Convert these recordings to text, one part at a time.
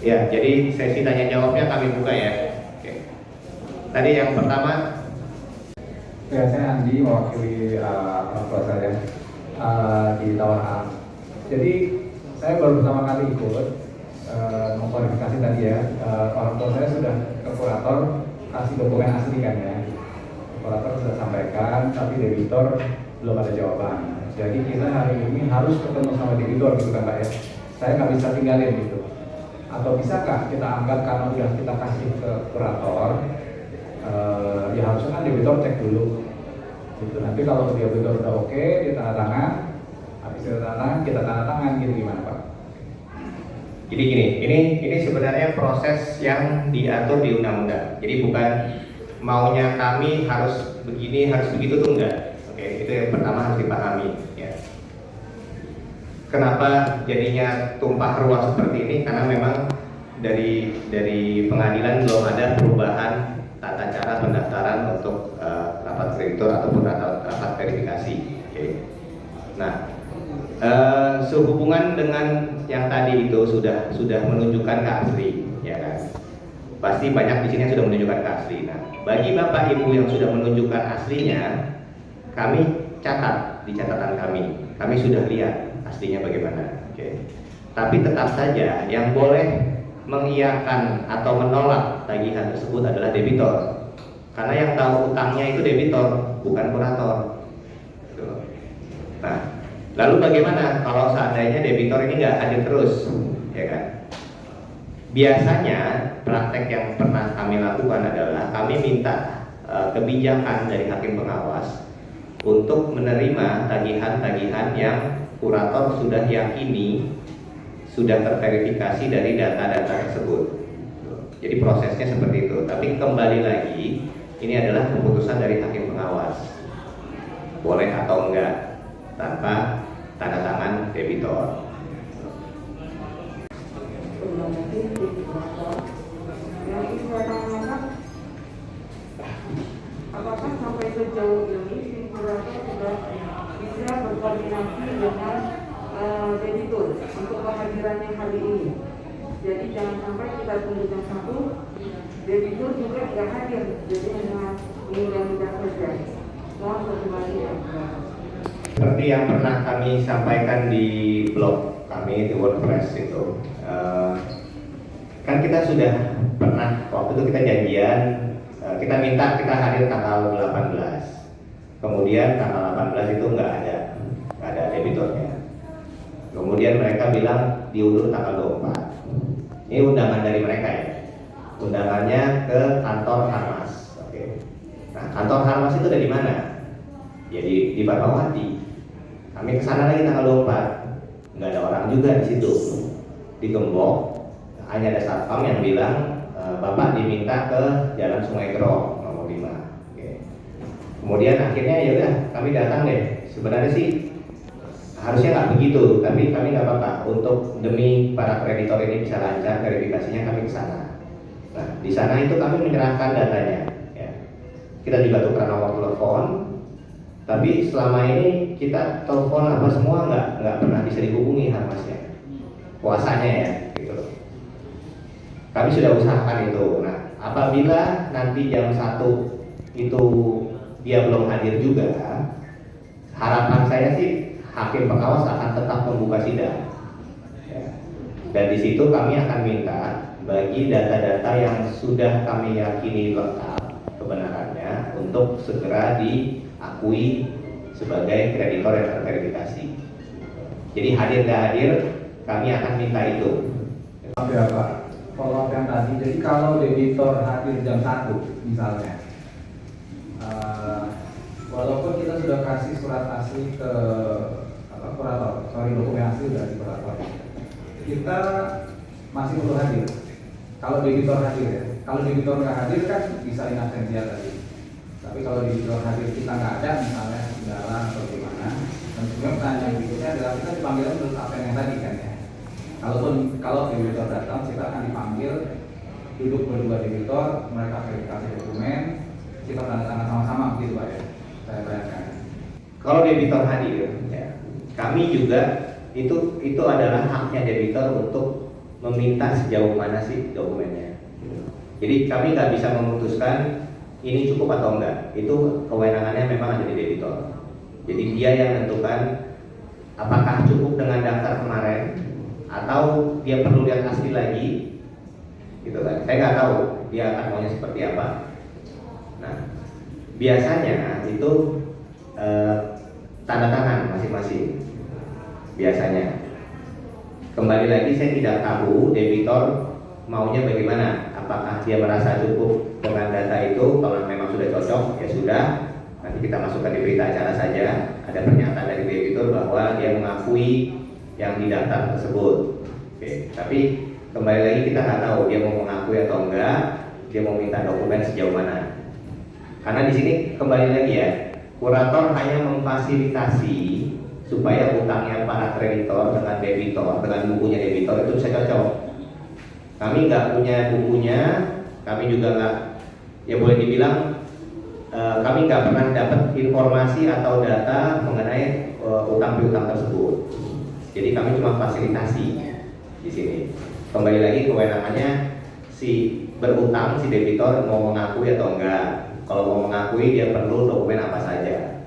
Ya, jadi sesi tanya jawabnya kami buka ya. Oke. Tadi yang pertama. Ya, saya Andi, mewakili orang tua saya di Tawar A. Jadi saya baru pertama kali ikut mengklarifikasi tadi ya. Orang tua saya sudah ke kurator kasih dokumen asli kan ya. Kurator sudah sampaikan, tapi debitor belum ada jawaban. Jadi kita hari ini harus ketemu sama debitor gitu kan Pak ya. Saya nggak bisa tinggalin gitu. Atau bisakah kita anggap karena udah kita kasih ke kurator, ya harusnya kan debitor cek dulu gitu. Nanti kalau debitor udah oke, dia tanda tangan, habis tanda tangan kita tanda tangan gitu, gimana Pak? Jadi gini, ini sebenarnya proses yang diatur di undang-undang. Jadi bukan maunya kami harus begini, harus begitu tuh enggak. Oke, itu yang pertama harus dipahami ya. Kenapa jadinya tumpah ruah seperti ini? Karena memang dari pengadilan belum ada perubahan tata cara pendaftaran untuk rapat kreditor ataupun rapat verifikasi. Oke. Nah, sehubungan dengan yang tadi itu sudah menunjukkan keasli, ya kan? Pasti banyak di sini yang sudah menunjukkan keasli. Nah, bagi bapak ibu yang sudah menunjukkan aslinya, kami catat di catatan kami sudah lihat aslinya bagaimana. Oke. Tapi tetap saja yang boleh mengiyakan atau menolak tagihan tersebut adalah debitor. Karena yang tahu utangnya itu debitor, bukan kurator. Nah, lalu bagaimana kalau seandainya debitor ini nggak hadir terus, ya kan? Biasanya praktek yang pernah kami lakukan adalah kami minta kebijakan dari hakim pengawas untuk menerima tagihan-tagihan yang kurator sudah yakini sudah terverifikasi dari data-data tersebut. Jadi prosesnya seperti itu. Tapi kembali lagi, ini adalah keputusan dari hakim pengawas, boleh atau enggak tanpa tanda tangan debitor. Apakah sampai sejauh ini si kurator sudah bisa berkoordinasi dengan debitur untuk kehadirannya hari ini? Jadi jangan sampai kita tunggu jam 1, debitur juga nggak hadir, jadi hanya menunda-nunda saja. Mohon pertimbangan. Seperti yang pernah kami sampaikan di blog kami di WordPress itu, kan kita sudah pernah waktu itu kita janjian, kita minta kita hadir tanggal 18, kemudian tanggal 18 itu nggak ada debitornya. Kemudian mereka bilang diundur tanggal 24. Ini undangan dari mereka ya, undangannya ke kantor Harmas. Oke. Nah, kantor Harmas itu ada di mana? Ya di Fatmawati. Kami kesana lagi tanggal 24, nggak ada orang juga di situ. Di Gembok hanya ada satpam yang bilang Bapak diminta ke Jalan Sungai Gerong nomor 5. Oke. Kemudian akhirnya ya udah kami datang deh. Sebenarnya sih harusnya nggak begitu, tapi kami nggak apa-apa untuk demi para kreditor ini bisa lancar verifikasinya kami ke sana. Nah, di sana itu kami menyerahkan datanya. Ya. Kita juga tukar nomor telepon. Tapi selama ini kita telepon apa semua nggak pernah bisa dihubungi Harmasnya, kuasanya ya, gitu. Kami sudah usahakan itu. Nah, apabila nanti jam 1 itu dia belum hadir juga, harapan saya sih hakim pengawas akan tetap membuka sidang. Ya. Dan di situ kami akan minta bagi data-data yang sudah kami yakini lengkap kebenarannya untuk segera diakui sebagai kreditor yang terverifikasi. Jadi hadir nggak hadir, kami akan minta itu. Ya Pak, follow up yang tadi. Jadi kalau debitor hadir jam 1 misalnya, walaupun kita sudah kasih surat asli ke kurator, dokumen asli dari kurator, kita masih perlu hadir. Kalau debitor hadir ya, kalau debitor nggak hadir kan bisa inabsensia tadi. Tapi kalau debitor hadir kita nggak ada, misalnya jalan atau gimana, dan sebenarnya pertanyaan berikutnya adalah kita dipanggil menurut apa yang tadi kan ya. Kalau debitor datang, kita akan dipanggil, duduk berdua debitor, mereka verifikasi dokumen, kita tanda tangan sama-sama gitu Pak ya. Saya bayangkan. Kalau debitor hadir, ya, kami juga itu adalah haknya debitor untuk meminta sejauh mana sih dokumennya. Jadi kami nggak bisa memutuskan ini cukup atau enggak. Itu kewenangannya memang ada di debitor. Jadi dia yang menentukan apakah cukup dengan daftar kemarin atau dia perlu lihat asli lagi, gitu kan? Saya nggak tahu dia akan maunya seperti apa. Nah, biasanya itu tanda tangan masing-masing. Biasanya. Kembali lagi saya tidak tahu debitor maunya bagaimana. Apakah dia merasa cukup dengan data itu? Kalau memang sudah cocok, ya sudah. Nanti kita masukkan di berita acara saja. Ada pernyataan dari debitur bahwa dia mengakui yang didaftar tersebut. Oke, tapi kembali lagi kita nggak tahu dia mau mengakui atau enggak. Dia mau minta dokumen sejauh mana. Karena di sini kembali lagi ya, kurator hanya memfasilitasi supaya utangnya para kreditor dengan debitor, dengan bukunya debitor itu bisa cocok. Kami nggak punya bukunya, kami juga nggak, ya boleh dibilang kami nggak pernah dapat informasi atau data mengenai utang piutang tersebut. Jadi kami cuma fasilitasi di sini. Kembali lagi kewenangannya si berutang, si debitor mau mengakui atau enggak. Kalau mau mengakui dia perlu dokumen apa saja.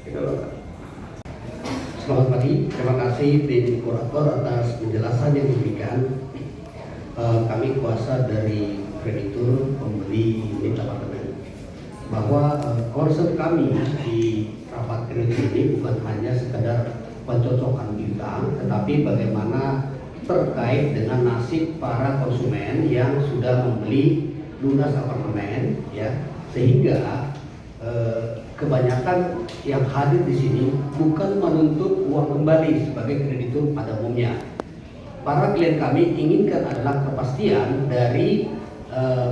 Gitu loh. Selamat pagi, terima kasih tim kurator atas penjelasan yang diberikan. Kami kuasa dari kreditur pembeli unit apartemen bahwa concern kami di rapat kreditur ini bukan hanya sekedar pencocokan piutang, tetapi bagaimana terkait dengan nasib para konsumen yang sudah membeli lunas apartemen, ya, sehingga kebanyakan yang hadir di sini bukan menuntut uang kembali sebagai kreditur pada umumnya. Para klien kami inginkan adalah kepastian dari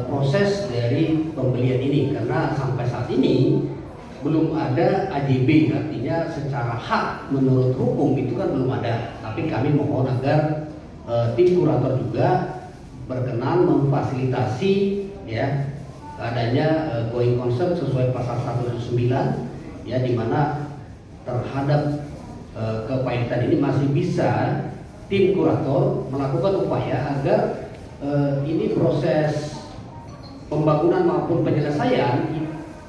proses dari pembelian ini, karena sampai saat ini belum ada AJB, artinya secara hak menurut hukum itu kan belum ada. Tapi kami mohon agar tim kurator juga berkenan memfasilitasi ya adanya going concern sesuai pasal 179 ya, di mana terhadap kepahitan ini masih bisa tim kurator melakukan upaya agar ini proses pembangunan maupun penyelesaian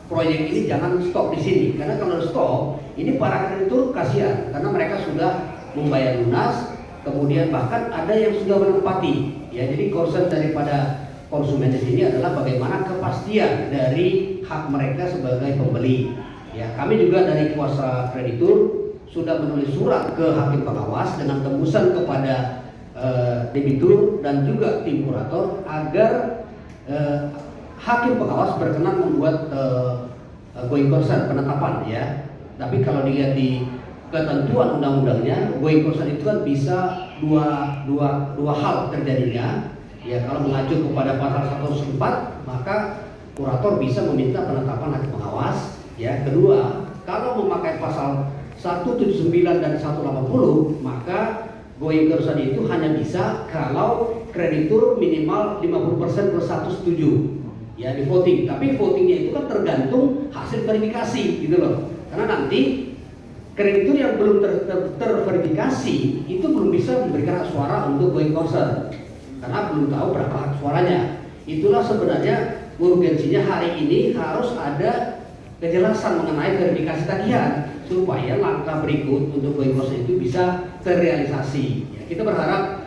proyek ini jangan stop di sini, karena kalau stop ini para kreditur kasihan karena mereka sudah membayar lunas, kemudian bahkan ada yang sudah menempati ya. Jadi concern daripada konsumen di sini adalah bagaimana kepastian dari hak mereka sebagai pembeli ya. Kami juga dari kuasa kreditur sudah menulis surat ke hakim pengawas dengan tembusan kepada debitur dan juga tim kurator agar hakim pengawas berkenan membuat going concern penetapan ya. Tapi kalau dilihat di ketentuan undang-undangnya, going concern itu kan bisa dua hal terjadinya ya. Kalau mengacu kepada pasal 104 maka kurator bisa meminta penetapan hakim pengawas ya. Kedua, kalau memakai pasal 179 dan 180 maka going concern itu hanya bisa kalau kreditur minimal 50% plus 1 setuju ya di voting. Tapi votingnya itu kan tergantung hasil verifikasi gitu loh, karena nanti kreditur yang belum terverifikasi itu belum bisa memberikan hak suara untuk going concern karena belum tahu berapa hak suaranya. Itulah sebenarnya urgensinya hari ini harus ada kejelasan mengenai verifikasi tagihan supaya langkah berikut untuk going concern itu bisa terrealisasi ya. Kita berharap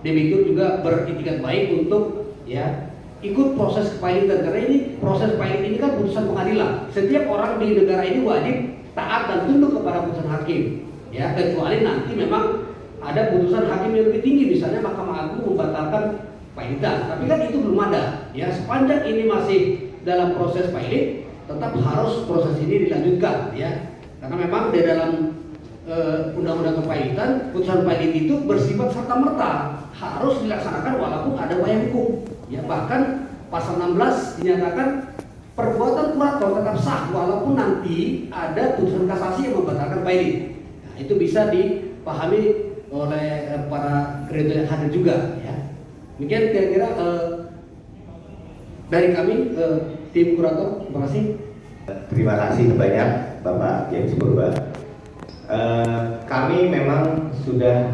debitur juga beritikat baik untuk ya ikut proses kepailitan, karena ini proses pilot ini kan putusan pengadilan. Setiap orang di negara ini wajib taat dan tunduk kepada putusan hakim ya, kecuali nanti memang ada putusan hakim yang lebih tinggi, misalnya Mahkamah Agung membatalkan pilitan. Tapi kan itu belum ada ya. Sepanjang ini masih dalam proses pilot, tetap harus proses ini dilanjutkan ya, karena memang di dalam undang-undang kepilitan putusan pilot itu bersifat serta-merta harus dilaksanakan walaupun ada upaya hukum ya. Bahkan pasal 16 dinyatakan perbuatan kurator tetap sah walaupun nanti ada putusan kasasi yang membatalkan pilot. Nah, itu bisa dipahami oleh para kreditur yang hadir juga ya. Demikian kira-kira dari kami tim kurator. Terima kasih. Terima kasih banyak Bapak James Purba. Kami memang sudah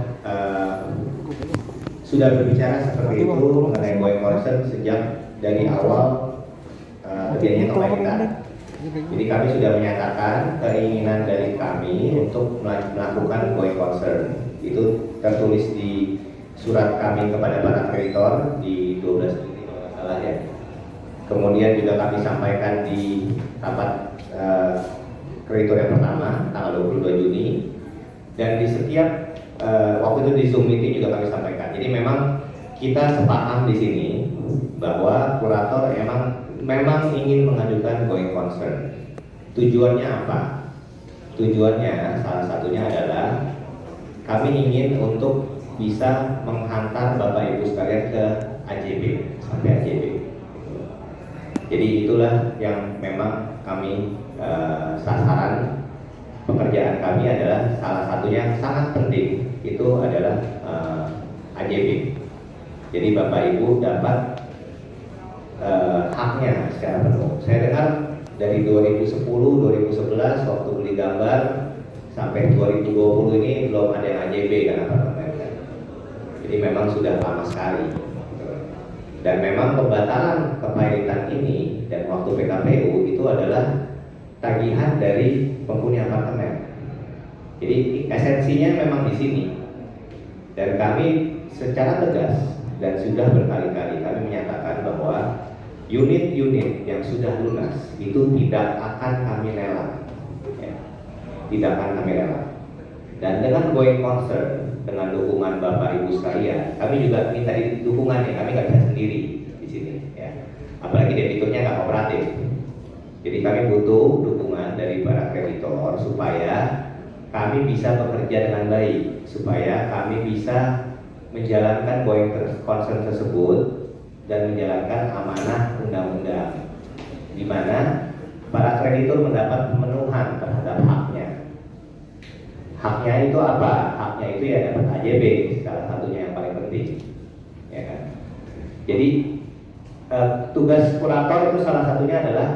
sudah berbicara seperti itu mengenai going concern sejak dari awal terjadinya kenaikan. Jadi kami sudah menyatakan keinginan dari kami untuk melakukan going concern. Itu tertulis di surat kami kepada para kreditor di 12 Juni kalau nggak salah ya. Kemudian juga kami sampaikan di rapat kreditor yang pertama tanggal 22 Juni, dan di setiap waktu itu di Zoom meeting juga kami sampaikan. Jadi memang kita sepaham di sini bahwa kurator memang ingin mengajukan going concern. Tujuannya apa? Tujuannya salah satunya adalah kami ingin untuk bisa menghantar Bapak Ibu sekalian ke AJB sampai AJB. Jadi itulah yang memang kami sasaran pekerjaan kami adalah salah satunya yang sangat penting itu adalah AJB. Jadi Bapak Ibu dapat haknya secara penuh. Saya dengar dari 2010, 2011 waktu beli gambar sampai 2020 ini belum ada yang AJB kan apartemen kan. Jadi memang sudah lama sekali. Dan memang pembatalan kepilitan ini dan waktu PKPU itu adalah tagihan dari penghuni apartemen. Jadi esensinya memang di sini. Dan kami secara tegas dan sudah berkali-kali kami menyatakan bahwa unit-unit yang sudah lunas itu tidak akan kami lelang, ya. Tidak akan kami lelang. Dan dengan going concern, dengan dukungan Bapak Ibu sekalian, kami juga minta dukungan ya, kami nggak bisa sendiri di sini, ya. Apalagi debiturnya nggak kooperatif. Jadi kami butuh dukungan dari para kreditor supaya kami bisa bekerja dengan baik, supaya kami bisa menjalankan going concern tersebut dan menjalankan amanah undang-undang, di mana para kreditur mendapat pemenuhan terhadap haknya. Haknya itu apa? Haknya itu ya dapat AJB, salah satunya yang paling penting, ya kan? Jadi tugas kurator itu salah satunya adalah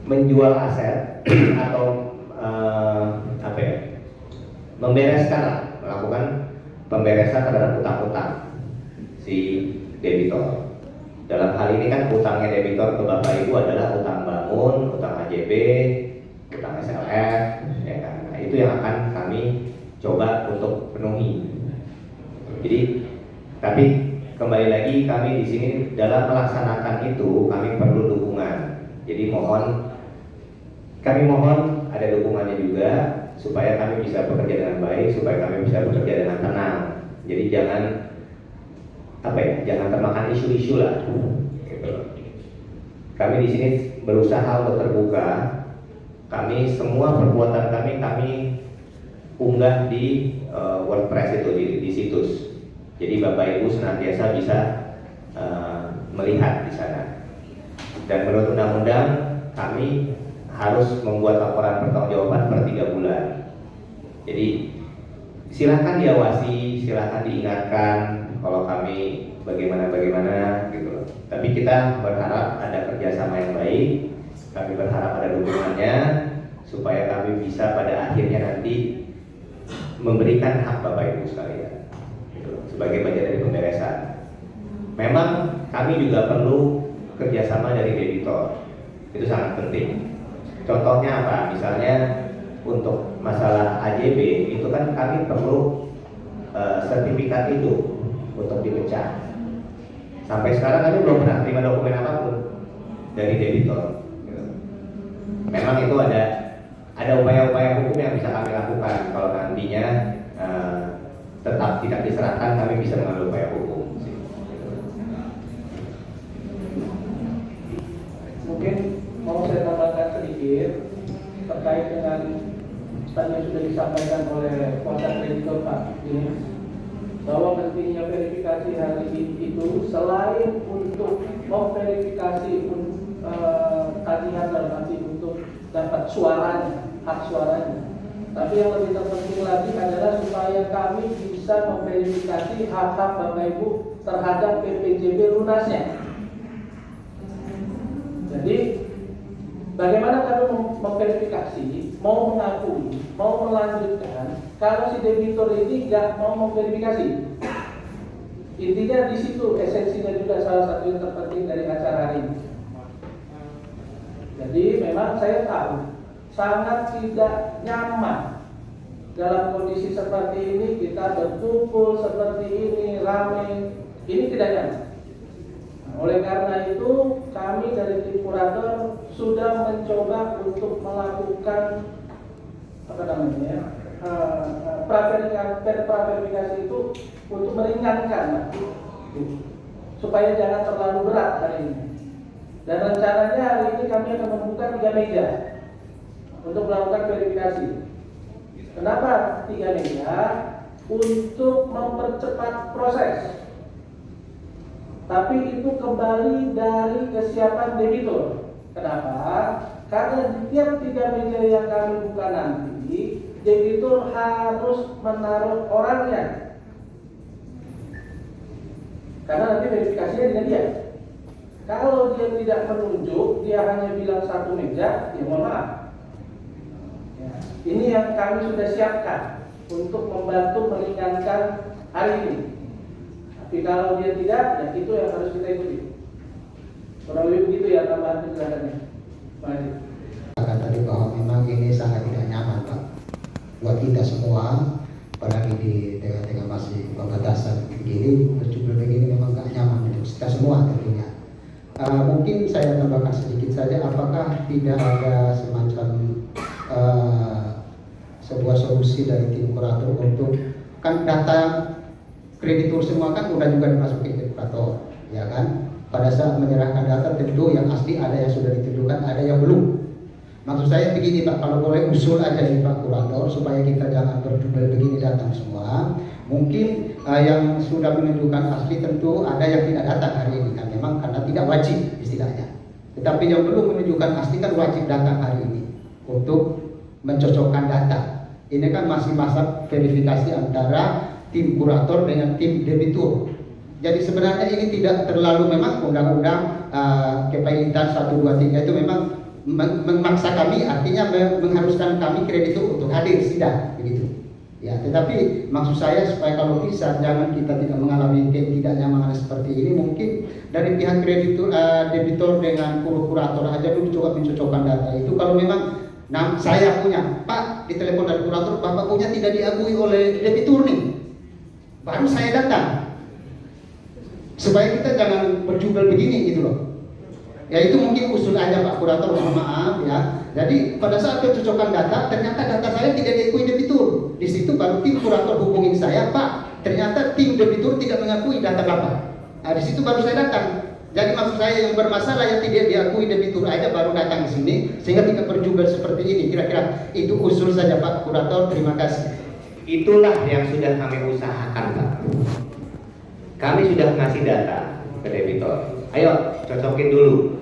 menjual aset atau apa ya? Membereskan, melakukan pemberesan terhadap utang-utang si debitor. Dalam hal ini kan utangnya debitor ke Bapak Ibu adalah utang bangun, utang AJB, utang SLF, ya kan? Nah, itu yang akan kami coba untuk penuhi. Jadi, tapi kembali lagi kami di sini dalam melaksanakan itu kami perlu dukungan. Jadi kami mohon ada dukungannya juga supaya kami bisa bekerja dengan baik, supaya kami bisa bekerja dengan tenang. Jadi jangan termakan isu-isu lah. Gitu. Kami di sini berusaha untuk terbuka. Kami semua perbuatan kami unggah di WordPress itu di situs. Jadi Bapak Ibu senantiasa bisa melihat di sana. Dan menurut undang-undang kami harus membuat laporan pertanggungjawaban per 3 bulan. Jadi silakan diawasi, silakan diingatkan kalau kami bagaimana gitu. Tapi kita berharap ada kerjasama yang baik. Kami berharap ada dukungannya supaya kami bisa pada akhirnya nanti memberikan hak Bapak Ibu sekalian gitu, sebagai bagian dari pemberesan. Memang kami juga perlu kerjasama dari debitor, itu sangat penting. Contohnya apa? Misalnya untuk masalah AJB itu kan kami perlu sertifikat itu untuk dipecah. Sampai sekarang kami belum pernah terima dokumen apapun dari debitor. Memang itu ada upaya-upaya hukum yang bisa kami lakukan kalau nantinya tetap tidak diserahkan, kami bisa mengambil upaya hukum. Mungkin mau saya tambahkan sedikit terkait dengan tadi yang sudah disampaikan oleh kuasa kreditor Pak Dinis, bahwa pentingnya verifikasi hari ini itu selain untuk memverifikasi tagihan dalam arti untuk dapat suaranya, hak suaranya, tapi yang lebih terpenting lagi adalah supaya kami bisa memverifikasi hak-hak Bapak Ibu terhadap PPJB lunasnya. Jadi bagaimana kami memverifikasi mau mengakui, mau melanjutkan kalau si debitur ini nggak mau memverifikasi. Intinya di situ esensinya juga salah satu yang terpenting dari acara hari ini. Jadi memang saya tahu sangat tidak nyaman dalam kondisi seperti ini, kita berkumpul seperti ini ramai, ini tidak nyaman. Oleh karena itu kami dari tim kurator sudah mencoba untuk melakukan praverifikasi itu untuk meringankan, supaya jangan terlalu berat hari ini. Dan rencananya hari ini kami akan membuka 3 meja untuk melakukan verifikasi. Kenapa 3 meja? Untuk mempercepat proses. Tapi itu kembali dari kesiapan debitur. Kenapa? Karena di tiap 3 meja yang kami buka nanti, debitur harus menaruh orangnya. Karena nanti verifikasinya dengan dia. Kalau dia tidak menunjuk, dia hanya bilang 1 meja, ya mohon maaf. Ya, ini yang kami sudah siapkan untuk membantu meringankan hari ini. Tapi kalau dia tidak, ya itu yang harus kita ikuti. Kurang lebih begitu ya tambahan penjelasannya. Terima kasih. Kata tadi bahwa memang ini sangat tidak nyaman, Pak, buat kita semua, apalagi di tengah-tengah masih pembatasan begini, berjumlah begini memang gak nyaman untuk kita semua tentunya. Mungkin saya tambahkan sedikit saja, apakah tidak ada semacam sebuah solusi dari tim kurator untuk, kan data kreditur semua kan udah juga dimasukin ke kurator, ya kan? Pada saat menyerahkan data tentu yang asli ada yang sudah ditentukan, ada yang belum. Maksud saya begini Pak, kalau boleh usul aja nih Pak Kurator supaya kita jangan berjumlah begini datang semua. Mungkin yang sudah menunjukkan asli tentu ada yang tidak datang hari ini kan, memang karena tidak wajib istilahnya. Tetapi yang belum menunjukkan asli kan wajib datang hari ini untuk mencocokkan data. Ini kan masih masa verifikasi antara tim kurator dengan tim debitur. Jadi sebenarnya ini tidak terlalu, memang undang-undang kepailitan 123 itu memang memaksa kami, artinya mengharuskan kami kreditur untuk hadir sidang begitu. Ya, tetapi maksud saya supaya kalau bisa jangan kita tidak mengalami ketidaknyamanan seperti ini. Mungkin dari pihak kreditur, debitur dengan kurator aja dulu coba mencocokkan data itu. Kalau memang saya punya, Pak, di telepon dari kurator, Bapak punya tidak diakui oleh debitur nih, baru saya datang. Supaya kita jangan berjubel begini gitu loh. Ya itu mungkin usul aja Pak Kurator, mohon maaf ya. Jadi pada saat pencocokan data, ternyata data saya tidak diakui debitur. Di situ baru tim kurator hubungin saya, Pak, ternyata tim debitur tidak mengakui data Bapak. Nah, di situ baru saya datang. Jadi maksud saya yang bermasalah yang tidak diakui debitur aja baru datang ke sini sehingga tidak berjubel seperti ini. Kira-kira itu usul saja Pak Kurator, terima kasih. Itulah yang sudah kami usahakan Pak. Kami sudah ngasih data ke debitur. Ayo cocokin dulu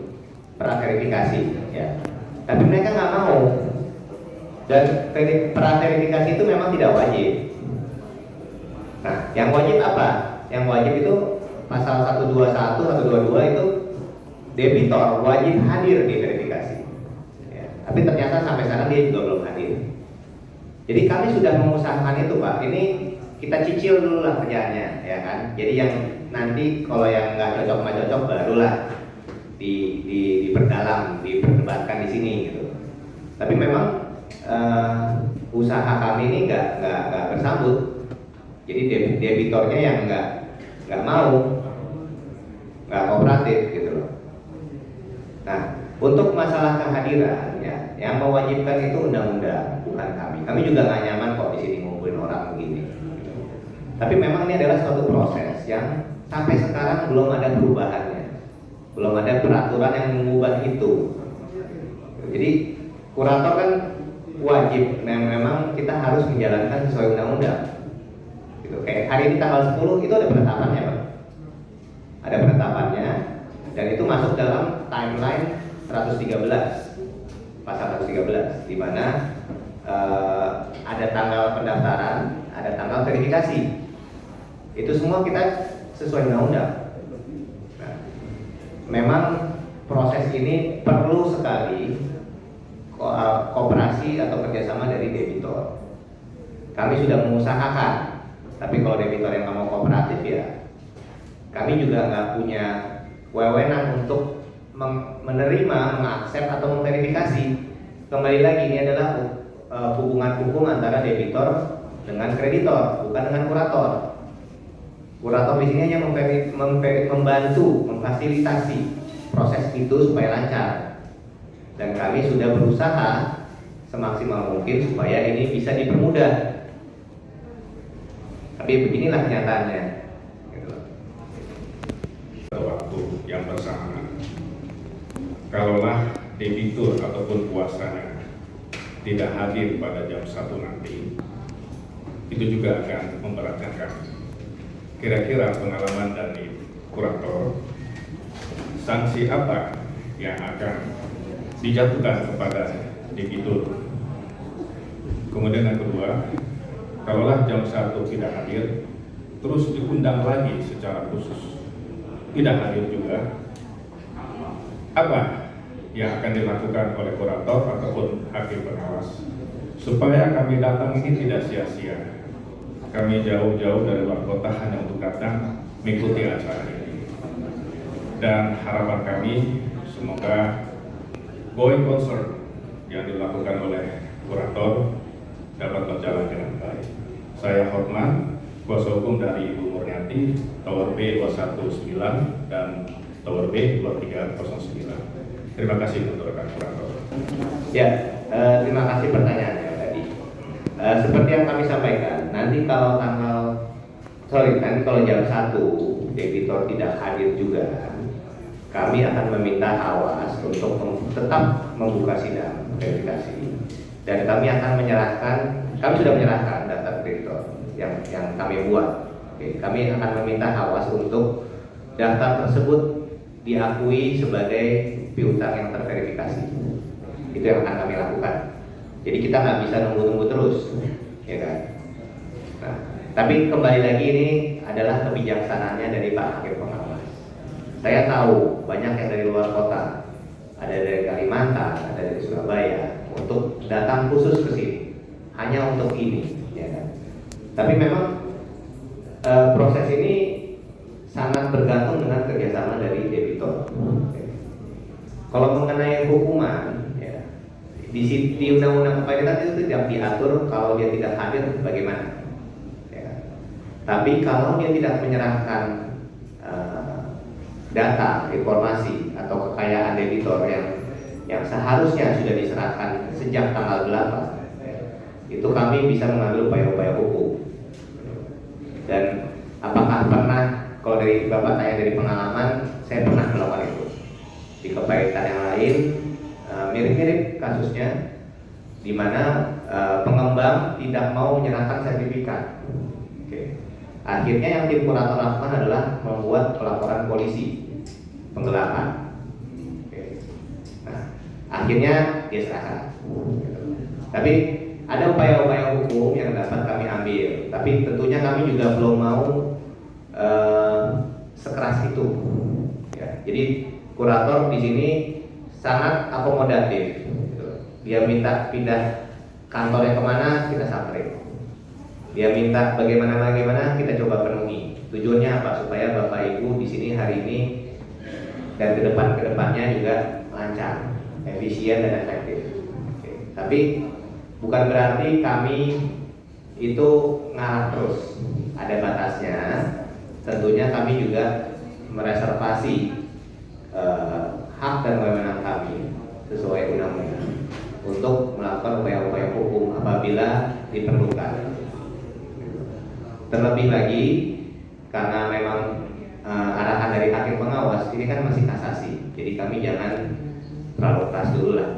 pra-verifikasi ya. Tapi mereka nggak mau. Dan pra-verifikasi itu memang tidak wajib. Nah, yang wajib apa? Yang wajib itu pasal 121, 122 itu debitur wajib hadir di verifikasi. Ya. Tapi ternyata sampai sekarang dia juga belum hadir. Jadi kami sudah mengusahakan itu Pak. Ini kita cicil dulu lah kerjaannya, ya kan. Jadi yang nanti kalau yang nggak cocok barulah diperdalam, diperdebatkan di sini gitu. Tapi memang usaha kami ini nggak bersambut. Jadi debitornya yang nggak mau, nggak kooperatif gitu loh. Nah, untuk masalah kehadiran ya, yang mewajibkan itu undang-undang, bukan kami. Kami juga nggak nyaman kok di sini ngumpulin orang begini. Tapi memang ini adalah suatu proses yang sampai sekarang belum ada perubahannya, belum ada peraturan yang mengubah itu. Jadi kurator kan wajib, memang kita harus menjalankan sesuai undang-undang. Gitu. Kayak hari ini tanggal 10 itu ada penetapannya Pak. Ada penetapannya dan itu masuk dalam timeline 113, pasal 113, di mana ada tanggal pendaftaran, ada tanggal verifikasi. Itu semua kita sesuai undang-undang. Nah, memang proses ini perlu sekali kooperasi atau kerjasama dari debitor. Kami sudah mengusahakan, tapi kalau debitor yang nggak mau kooperatif ya, kami juga nggak punya wewenang untuk menerima, mengakses atau memverifikasi. Kembali lagi, ini adalah hubungan hukum antara debitor dengan kreditor, bukan dengan kurator. Kurator di sini hanya membantu, memfasilitasi proses itu supaya lancar. Dan kami sudah berusaha semaksimal mungkin supaya ini bisa dipermudah. Tapi beginilah kenyataannya. Gitu. Waktu yang bersamaan, kalaulah debitur ataupun kuasanya tidak hadir pada jam 1 nanti, itu juga akan memberatkan kami. Kira-kira pengalaman dari kurator, sanksi apa yang akan dijatuhkan kepada debitur? Kemudian yang kedua, kalaulah jam 1 tidak hadir, terus diundang lagi secara khusus, tidak hadir juga, apa yang akan dilakukan oleh kurator ataupun hakim pengawas supaya kami datang ini tidak sia-sia? Kami jauh-jauh dari luar kota hanya untuk datang mengikuti acara ini. Dan harapan kami semoga going concern yang dilakukan oleh kurator dapat berjalan dengan baik. Saya Hotman, kuasa hukum dari Ibu Murniati, Tower B 219 dan Tower B 2309. Terima kasih untuk rekan kurator. Ya, terima kasih pertanyaannya tadi. Seperti yang kami sampaikan, nanti kalau jam 1 debitor tidak hadir juga, kami akan meminta awas untuk tetap membuka sidang verifikasi, dan kami sudah menyerahkan data kreditor yang kami buat. Oke, kami akan meminta awas untuk data tersebut diakui sebagai piutang yang terverifikasi. Itu yang akan kami lakukan. Jadi kita nggak bisa nunggu-nunggu terus, ya kan? Nah, tapi kembali lagi ini adalah kebijaksanaannya dari Pak Hakim Pengawas. Saya tahu banyak yang dari luar kota, ada dari Kalimantan, ada dari Surabaya, untuk datang khusus ke sini, hanya untuk ini, ya kan? Tapi memang proses ini sangat bergantung dengan kerjasama dari debitor. Kalau mengenai hukuman, ya, di undang-undang kepailitan itu tidak diatur kalau dia tidak hadir bagaimana. Ya. Tapi kalau dia tidak menyerahkan data, informasi atau kekayaan debitor yang seharusnya sudah diserahkan sejak tanggal 8, itu kami bisa mengambil upaya-upaya hukum. Dan apakah pernah, kalau dari Bapak tanya dari pengalaman, saya pernah melakukan itu di kepailitan yang lain, mirip-mirip kasusnya, di mana pengembang tidak mau menyerahkan sertifikat. Oke. Akhirnya yang tim kurator lakukan adalah membuat pelaporan polisi penggelapan. Oke. Nah, akhirnya dia serahkan. Tapi ada upaya-upaya hukum yang dapat kami ambil, tapi tentunya kami juga belum mau sekeras itu. Ya, jadi kurator di sini sangat akomodatif. Dia minta pindah kantornya kemana, kita samperin. Dia minta bagaimana kita coba penuhi. Tujuannya apa? Supaya Bapak Ibu di sini hari ini dan kedepannya juga lancar, efisien dan efektif. Oke. Tapi bukan berarti kami itu ngalah terus. Ada batasnya. Tentunya kami juga mereservasi hak dan wewenang kami sesuai undang-undang untuk melakukan upaya-upaya hukum apabila diperlukan. Terlebih lagi karena memang arahan dari hakim pengawas ini kan masih kasasi, jadi kami jangan terlalu keras dulu lah.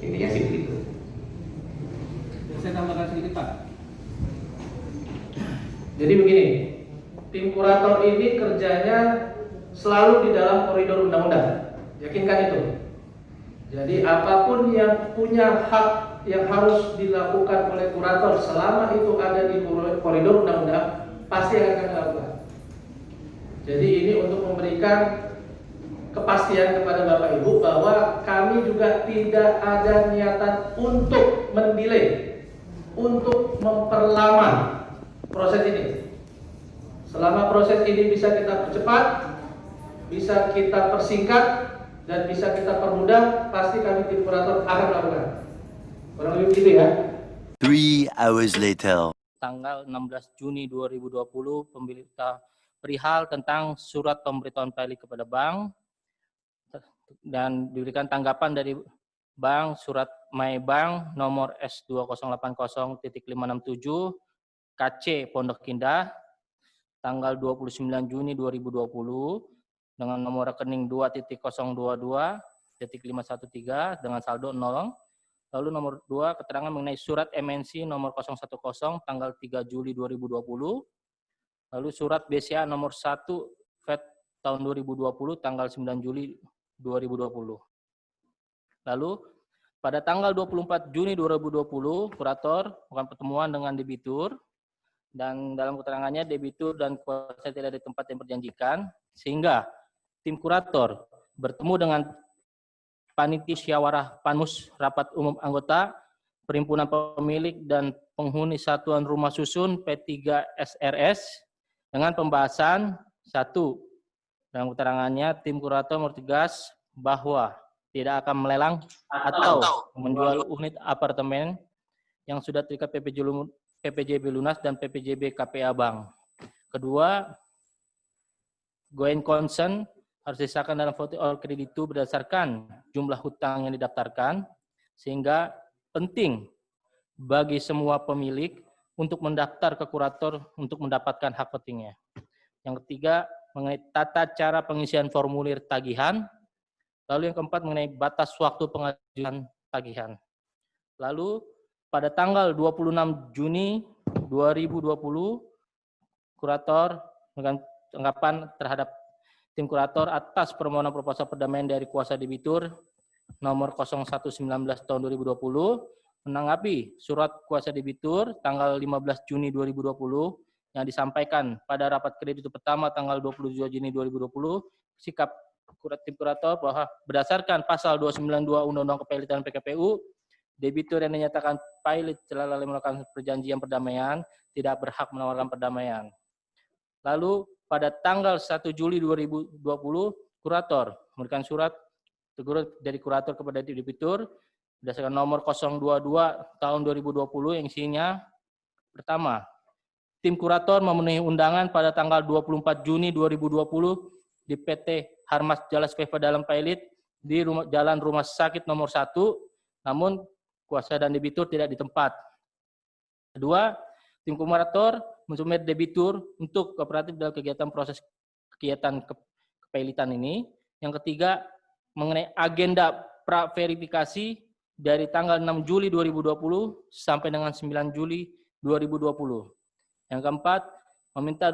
Intinya sih begitu. Saya tambahkan sedikit Pak. Jadi begini, tim kurator ini kerjanya selalu di dalam koridor undang-undang. Yakinkan itu. Jadi apapun yang punya hak yang harus dilakukan oleh kurator selama itu ada di koridor undang-undang pasti akan kami lakukan. Jadi ini untuk memberikan kepastian kepastian kepada Bapak Ibu bahwa kami juga tidak ada niatan untuk mendelay, untuk memperlama proses ini. Selama proses ini bisa kita percepat, bisa kita persingkat, dan bisa kita permudah, pasti kami tim kurator akan melakukan. Kurang lebih begitu ya. 3 hours later. Tanggal 16 Juni 2020 pemberita perihal tentang surat pemberitahuan pilot kepada bank dan diberikan tanggapan dari bank surat My Bank nomor S2080.567 KC Pondok Indah tanggal 29 Juni 2020 dengan nomor rekening 2.022.513 dengan saldo 0. Lalu nomor 2, keterangan mengenai surat MNC nomor 010 tanggal 3 Juli 2020. Lalu surat BCA nomor 1 FED tahun 2020 tanggal 9 Juli 2020. Lalu pada tanggal 24 Juni 2020, kurator melakukan pertemuan dengan debitur dan dalam keterangannya debitur dan kuasa tidak di tempat yang diperjanjikan sehingga tim kurator bertemu dengan panitia musyawarah Panmus rapat umum anggota perhimpunan pemilik dan penghuni satuan rumah susun P3 SRS dengan pembahasan 1. Dalam keterangannya tim kurator bertegas bahwa tidak akan melelang atau menjual unit apartemen yang sudah terikat PPJB Lunas dan PPJB KPA Bank. Kedua, going concern harus disahkan dalam voting all kreditur berdasarkan jumlah hutang yang didaftarkan, sehingga penting bagi semua pemilik untuk mendaftar ke kurator untuk mendapatkan hak votingnya. Yang ketiga, mengenai tata cara pengisian formulir tagihan. Lalu yang keempat, mengenai batas waktu pengajuan tagihan. Lalu pada tanggal 26 Juni 2020, kurator dengan tanggapan terhadap tim kurator atas permohonan proposal perdamaian dari kuasa debitur nomor 0119 tahun 2020 menanggapi surat kuasa debitur tanggal 15 Juni 2020 yang disampaikan pada rapat kreditur pertama tanggal 22 Juni 2020, sikap tim kurator bahwa berdasarkan pasal 292 Undang-Undang Kepilitan PKPU, debitur yang dinyatakan pilot telah lalui melakukan perjanjian perdamaian tidak berhak menawarkan perdamaian. Lalu pada tanggal 1 Juli 2020, kurator memberikan surat teguran dari kurator kepada debitur berdasarkan nomor 022 tahun 2020 yang isinya pertama, tim kurator memenuhi undangan pada tanggal 24 Juni 2020 di PT Harmas Jalas Veva dalam Pilot di Jalan Rumah Sakit nomor 1, namun kuasa dan debitur tidak di tempat. Kedua, tim kurator mensummit debitur untuk kooperatif dalam kegiatan proses kegiatan kepilitan ini. Yang ketiga, mengenai agenda pra-verifikasi dari tanggal 6 Juli 2020 sampai dengan 9 Juli 2020. Yang keempat, meminta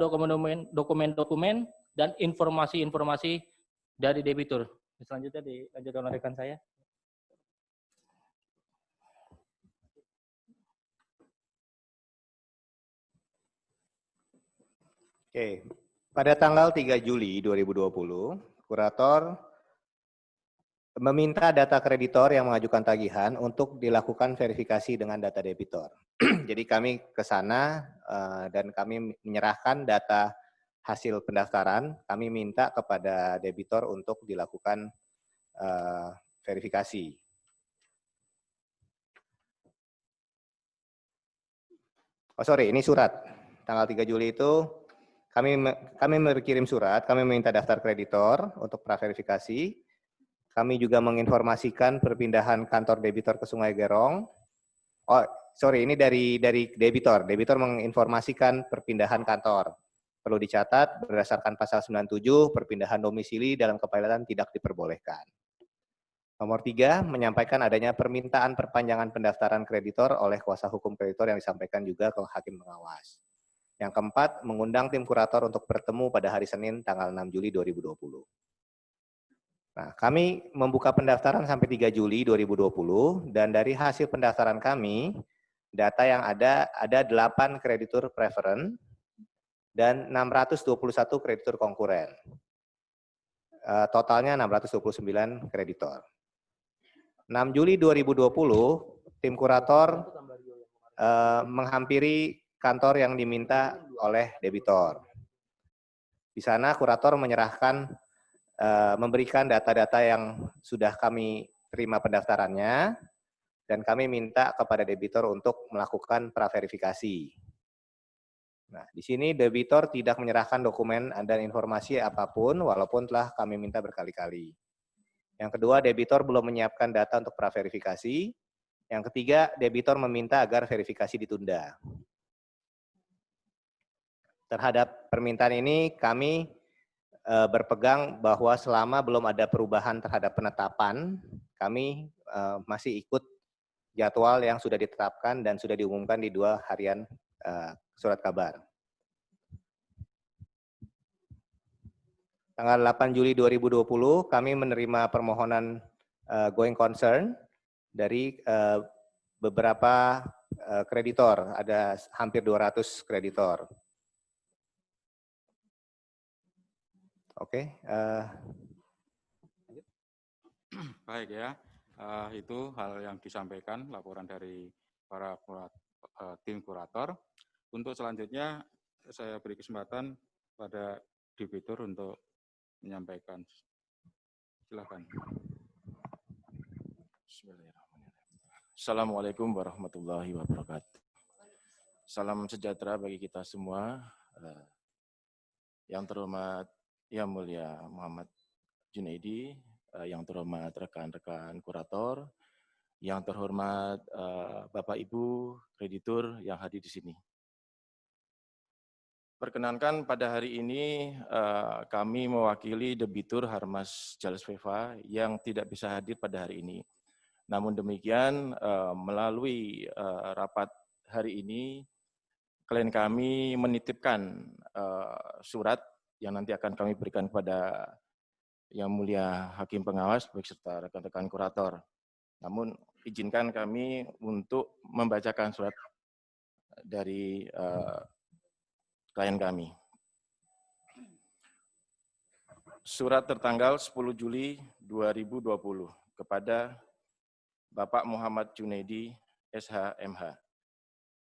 dokumen-dokumen dan informasi-informasi dari debitur. Selanjutnya dilanjutkan oleh rekan saya. Oke, pada tanggal 3 Juli 2020, kurator meminta data kreditor yang mengajukan tagihan untuk dilakukan verifikasi dengan data debitor. Jadi kami ke sana dan kami menyerahkan data hasil pendaftaran, kami minta kepada debitor untuk dilakukan verifikasi. Oh sorry, ini surat. Tanggal 3 Juli itu kami berkirim surat, kami meminta daftar kreditor untuk pra-verifikasi. Kami juga menginformasikan perpindahan kantor debitor ke Sungai Gerong. Oh, sorry, ini dari debitor. Debitor menginformasikan perpindahan kantor. Perlu dicatat, berdasarkan pasal 97, perpindahan domisili dalam kepilotan tidak diperbolehkan. Nomor 3, menyampaikan adanya permintaan perpanjangan pendaftaran kreditor oleh kuasa hukum kreditor yang disampaikan juga ke hakim pengawas. Yang keempat, mengundang tim kurator untuk bertemu pada hari Senin tanggal 6 Juli 2020. Nah, kami membuka pendaftaran sampai 3 Juli 2020 dan dari hasil pendaftaran kami, data yang ada 8 kreditur preferen dan 621 kreditur konkuren. totalnya 629 kreditor. 6 Juli 2020, tim kurator menghampiri kantor yang diminta oleh debitor. Di sana kurator menyerahkan, memberikan data-data yang sudah kami terima pendaftarannya, dan kami minta kepada debitor untuk melakukan praverifikasi. Nah, di sini debitor tidak menyerahkan dokumen dan informasi apapun, walaupun telah kami minta berkali-kali. Yang kedua, debitor belum menyiapkan data untuk praverifikasi. Yang ketiga, debitor meminta agar verifikasi ditunda. Terhadap permintaan ini, kami berpegang bahwa selama belum ada perubahan terhadap penetapan, kami masih ikut jadwal yang sudah ditetapkan dan sudah diumumkan di 2 harian surat kabar. Tanggal 8 Juli 2020, kami menerima permohonan going concern dari beberapa kreditor, ada hampir 200 kreditor. Oke. Baik ya, itu hal yang disampaikan laporan dari para tim kurator. Untuk selanjutnya saya beri kesempatan pada debitur untuk menyampaikan. Silakan. Assalamualaikum warahmatullahi wabarakatuh. Salam sejahtera bagi kita semua. Yang terhormat Yang Mulia Muhammad Junaidi, yang terhormat rekan-rekan kurator, yang terhormat Bapak Ibu kreditur yang hadir di sini. Perkenankan pada hari ini kami mewakili debitur Harmas Jalsveva yang tidak bisa hadir pada hari ini. Namun demikian melalui rapat hari ini klien kami menitipkan surat yang nanti akan kami berikan kepada Yang Mulia Hakim Pengawas beserta rekan-rekan kurator. Namun izinkan kami untuk membacakan surat dari klien kami. Surat tertanggal 10 Juli 2020 kepada Bapak Muhammad Junaidi, SH.MH,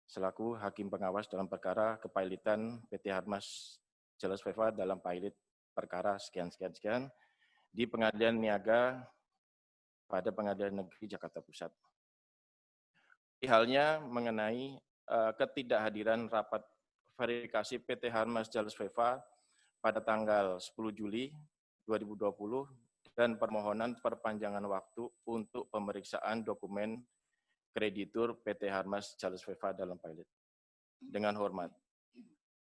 selaku Hakim Pengawas dalam perkara kepailitan PT Harmas Jalsveva dalam pailit perkara sekian-sekian di Pengadilan Niaga pada Pengadilan Negeri Jakarta Pusat. Halnya mengenai ketidakhadiran rapat verifikasi PT Harmas Jalsveva pada tanggal 10 Juli 2020 dan permohonan perpanjangan waktu untuk pemeriksaan dokumen kreditur PT Harmas Jalsveva dalam pailit. Dengan hormat,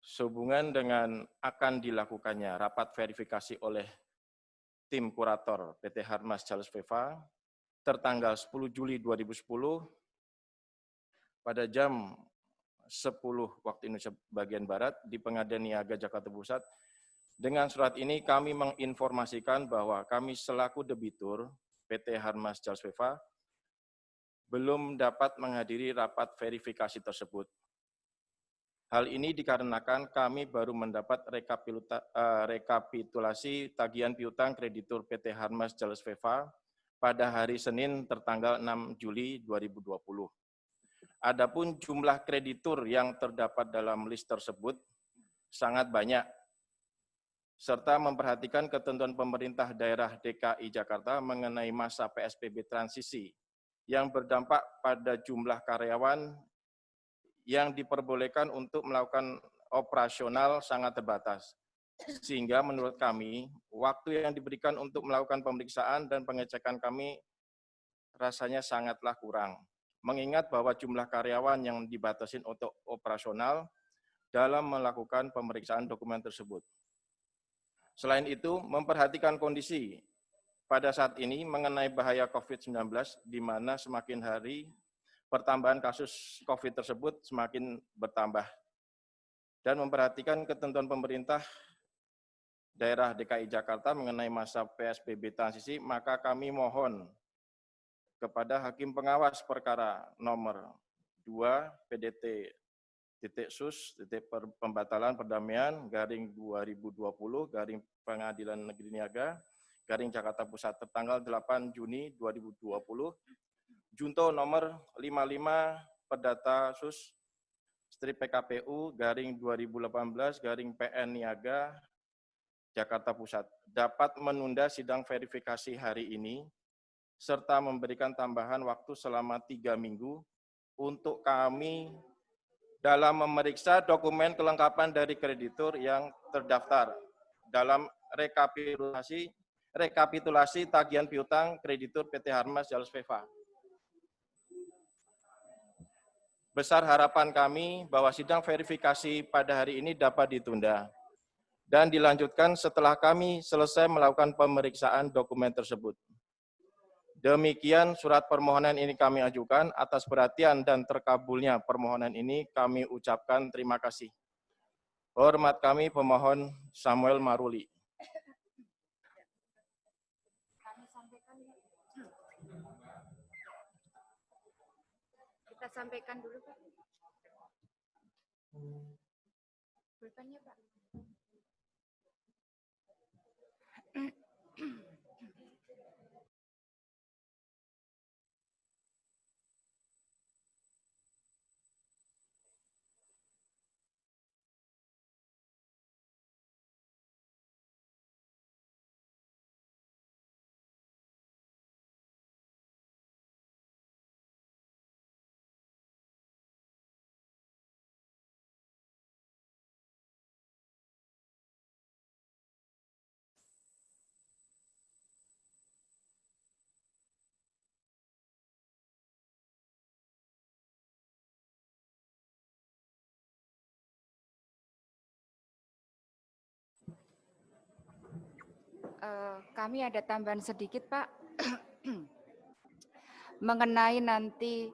sehubungan dengan akan dilakukannya rapat verifikasi oleh tim kurator PT Harmas Jalsveva tertanggal 10 Juli 2010 pada jam 10 waktu Indonesia bagian Barat di Pengadilan Niaga Jakarta Pusat. Dengan surat ini kami menginformasikan bahwa kami selaku debitur PT Harmas Jalsveva belum dapat menghadiri rapat verifikasi tersebut. Hal ini dikarenakan kami baru mendapat rekapitulasi tagihan piutang kreditur PT Harmas Jalsveva pada hari Senin tertanggal 6 Juli 2020. Adapun jumlah kreditur yang terdapat dalam list tersebut sangat banyak, serta memperhatikan ketentuan pemerintah daerah DKI Jakarta mengenai masa PSBB transisi yang berdampak pada jumlah karyawan yang diperbolehkan untuk melakukan operasional sangat terbatas. Sehingga menurut kami, waktu yang diberikan untuk melakukan pemeriksaan dan pengecekan kami rasanya sangatlah kurang. Mengingat bahwa jumlah karyawan yang dibatasi untuk operasional dalam melakukan pemeriksaan dokumen tersebut. Selain itu, memperhatikan kondisi pada saat ini mengenai bahaya COVID-19, di mana semakin hari pertambahan kasus COVID tersebut semakin bertambah. Dan memperhatikan ketentuan pemerintah daerah DKI Jakarta mengenai masa PSBB transisi, maka kami mohon kepada Hakim Pengawas perkara nomor 2 PDT-SUS pembatalan perdamaian garing 2020 garing Pengadilan Negeri Niaga Jakarta Pusat tertanggal 8 Juni 2020, Junto nomor 55 Perdata Sus PKPU /2018/PN Niaga Jakarta Pusat dapat menunda sidang verifikasi hari ini serta memberikan tambahan waktu selama 3 minggu untuk kami dalam memeriksa dokumen kelengkapan dari kreditur yang terdaftar dalam rekapitulasi tagihan piutang kreditur PT Harmas Jalus Veva. Besar harapan kami bahwa sidang verifikasi pada hari ini dapat ditunda dan dilanjutkan setelah kami selesai melakukan pemeriksaan dokumen tersebut. Demikian surat permohonan ini kami ajukan. Atas perhatian dan terkabulnya permohonan ini kami ucapkan terima kasih. Hormat kami pemohon Samuel Maruli. Kita sampaikan dulu, Pak. Pulpennya, Pak. Kami ada tambahan sedikit, Pak, mengenai nanti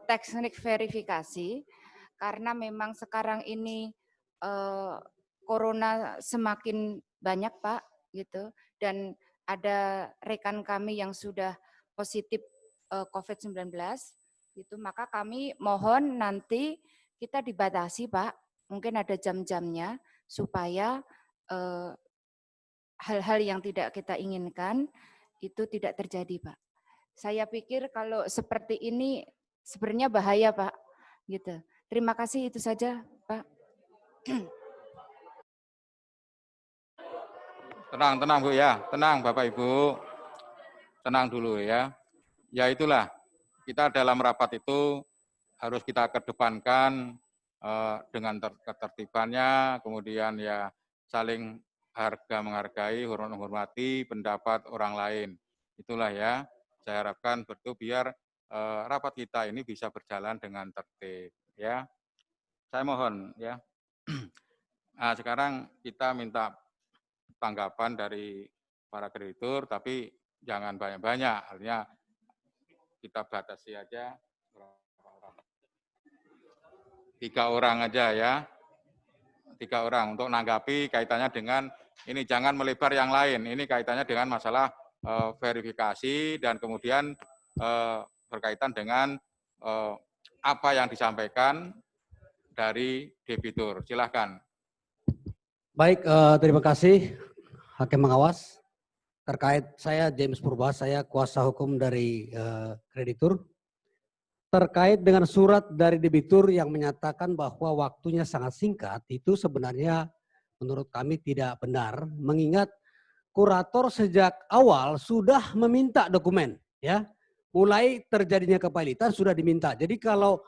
teknik verifikasi, karena memang sekarang ini corona semakin banyak, Pak, gitu, dan ada rekan kami yang sudah positif COVID-19, gitu, maka kami mohon nanti kita dibatasi, Pak, mungkin ada jam-jamnya supaya hal-hal yang tidak kita inginkan itu tidak terjadi, Pak. Saya pikir kalau seperti ini sebenarnya bahaya, Pak. Gitu. Terima kasih, itu saja, Pak. Tenang Bu ya, tenang Bapak Ibu, tenang dulu ya. Ya itulah, kita dalam rapat itu harus kita kedepankan dengan ketertibannya, kemudian ya saling menghargai, menghormati pendapat orang lain. Itulah ya, saya harapkan betul biar rapat kita ini bisa berjalan dengan tertib. Ya, saya mohon ya. Nah, sekarang kita minta tanggapan dari para kreditur, tapi jangan banyak-banyak. Artinya kita batasi aja 3 orang aja ya. 3 orang untuk menanggapi kaitannya dengan ini, jangan melebar yang lain. Ini kaitannya dengan masalah verifikasi dan kemudian berkaitan dengan apa yang disampaikan dari debitur. Silahkan. Baik, terima kasih Hakim Pengawas. Terkait saya James Purba, saya kuasa hukum dari kreditur. Terkait dengan surat dari debitur yang menyatakan bahwa waktunya sangat singkat, itu sebenarnya menurut kami tidak benar, mengingat kurator sejak awal sudah meminta dokumen, ya, mulai terjadinya kepailitan sudah diminta. Jadi kalau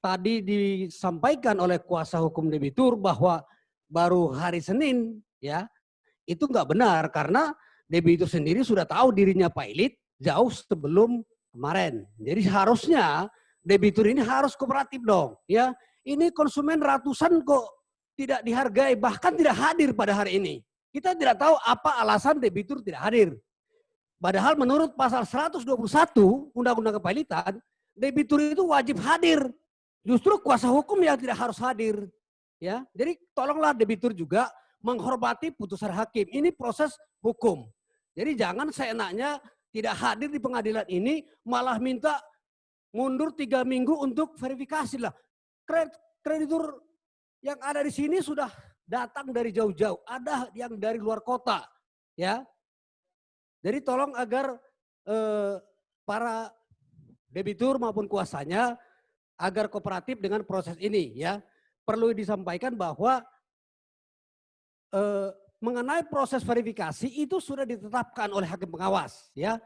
tadi disampaikan oleh kuasa hukum debitur bahwa baru hari Senin, ya, itu nggak benar karena debitur sendiri sudah tahu dirinya pailit jauh sebelum kemarin. Jadi harusnya debitur ini harus kooperatif dong, ya. Ini konsumen ratusan kok tidak dihargai, bahkan tidak hadir pada hari ini. Kita tidak tahu apa alasan debitur tidak hadir. Padahal menurut pasal 121 Undang-Undang Kepailitan, debitur itu wajib hadir. Justru kuasa hukum yang tidak harus hadir, ya. Jadi tolonglah debitur juga menghormati putusan hakim. Ini proses hukum. Jadi jangan seenaknya tidak hadir di pengadilan ini malah minta mundur 3 minggu untuk verifikasi lah. Kreditur yang ada di sini sudah datang dari jauh-jauh, ada yang dari luar kota, ya. Jadi tolong agar para debitur maupun kuasanya agar kooperatif dengan proses ini ya. Perlu disampaikan bahwa mengenai proses verifikasi itu sudah ditetapkan oleh hakim pengawas ya.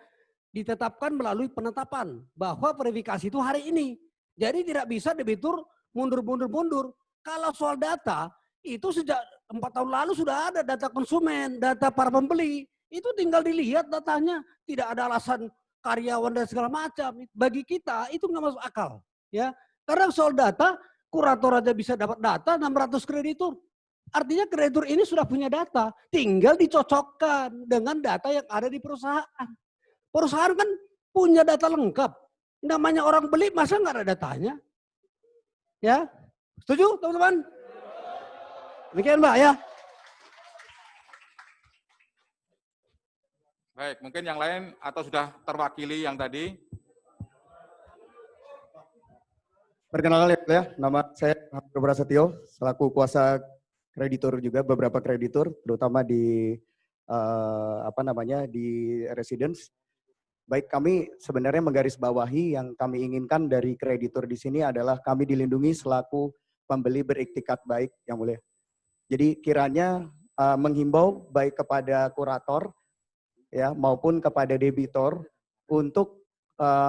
Ditetapkan melalui penetapan bahwa verifikasi itu hari ini. Jadi tidak bisa debitur mundur. Kalau soal data itu sejak 4 tahun lalu sudah ada data konsumen, data para pembeli. Itu tinggal dilihat datanya, tidak ada alasan karyawan dan segala macam. Bagi kita itu nggak masuk akal, ya. Karena soal data, kurator aja bisa dapat data 600 kreditur. Artinya kreditur ini sudah punya data, tinggal dicocokkan dengan data yang ada di perusahaan. Perusahaan kan punya data lengkap. Namanya orang beli masa nggak ada datanya? Ya, setuju teman-teman? Demikian Mbak ya. Baik, mungkin yang lain atau sudah terwakili yang tadi? Perkenalkan ya, nama saya Hamid Prasetyo, selaku kuasa kreditur juga beberapa kreditur, terutama di di residence. Baik, kami sebenarnya menggarisbawahi yang kami inginkan dari kreditur di sini adalah kami dilindungi selaku pembeli beriktikat baik, yang mulia. Jadi kiranya menghimbau baik kepada kurator ya maupun kepada debitor untuk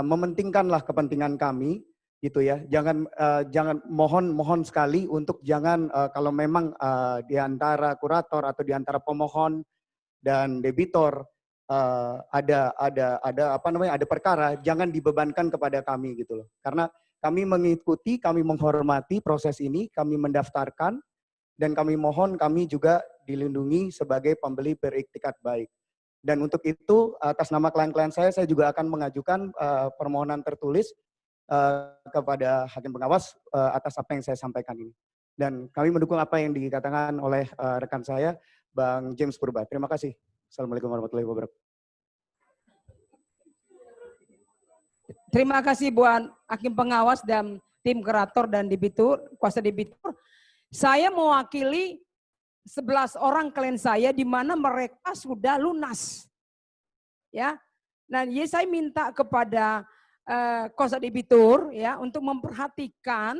mementingkanlah kepentingan kami gitu ya. Jangan mohon sekali untuk jangan kalau memang di antara kurator atau di antara pemohon dan debitor ada perkara, jangan dibebankan kepada kami gitu loh. Karena kami mengikuti, kami menghormati proses ini, kami mendaftarkan dan kami mohon kami juga dilindungi sebagai pembeli beriktikat baik. Dan untuk itu atas nama klien-klien saya juga akan mengajukan permohonan tertulis kepada hakim pengawas atas apa yang saya sampaikan ini. Dan kami mendukung apa yang dikatakan oleh rekan saya, Bang James Purba. Terima kasih. Assalamualaikum warahmatullahi wabarakatuh. Terima kasih buat hakim pengawas dan tim kurator dan debitur, kuasa debitur. Saya mewakili 11 orang klien saya di mana mereka sudah lunas. Ya. Nah, jadi saya minta kepada kuasa debitur ya untuk memperhatikan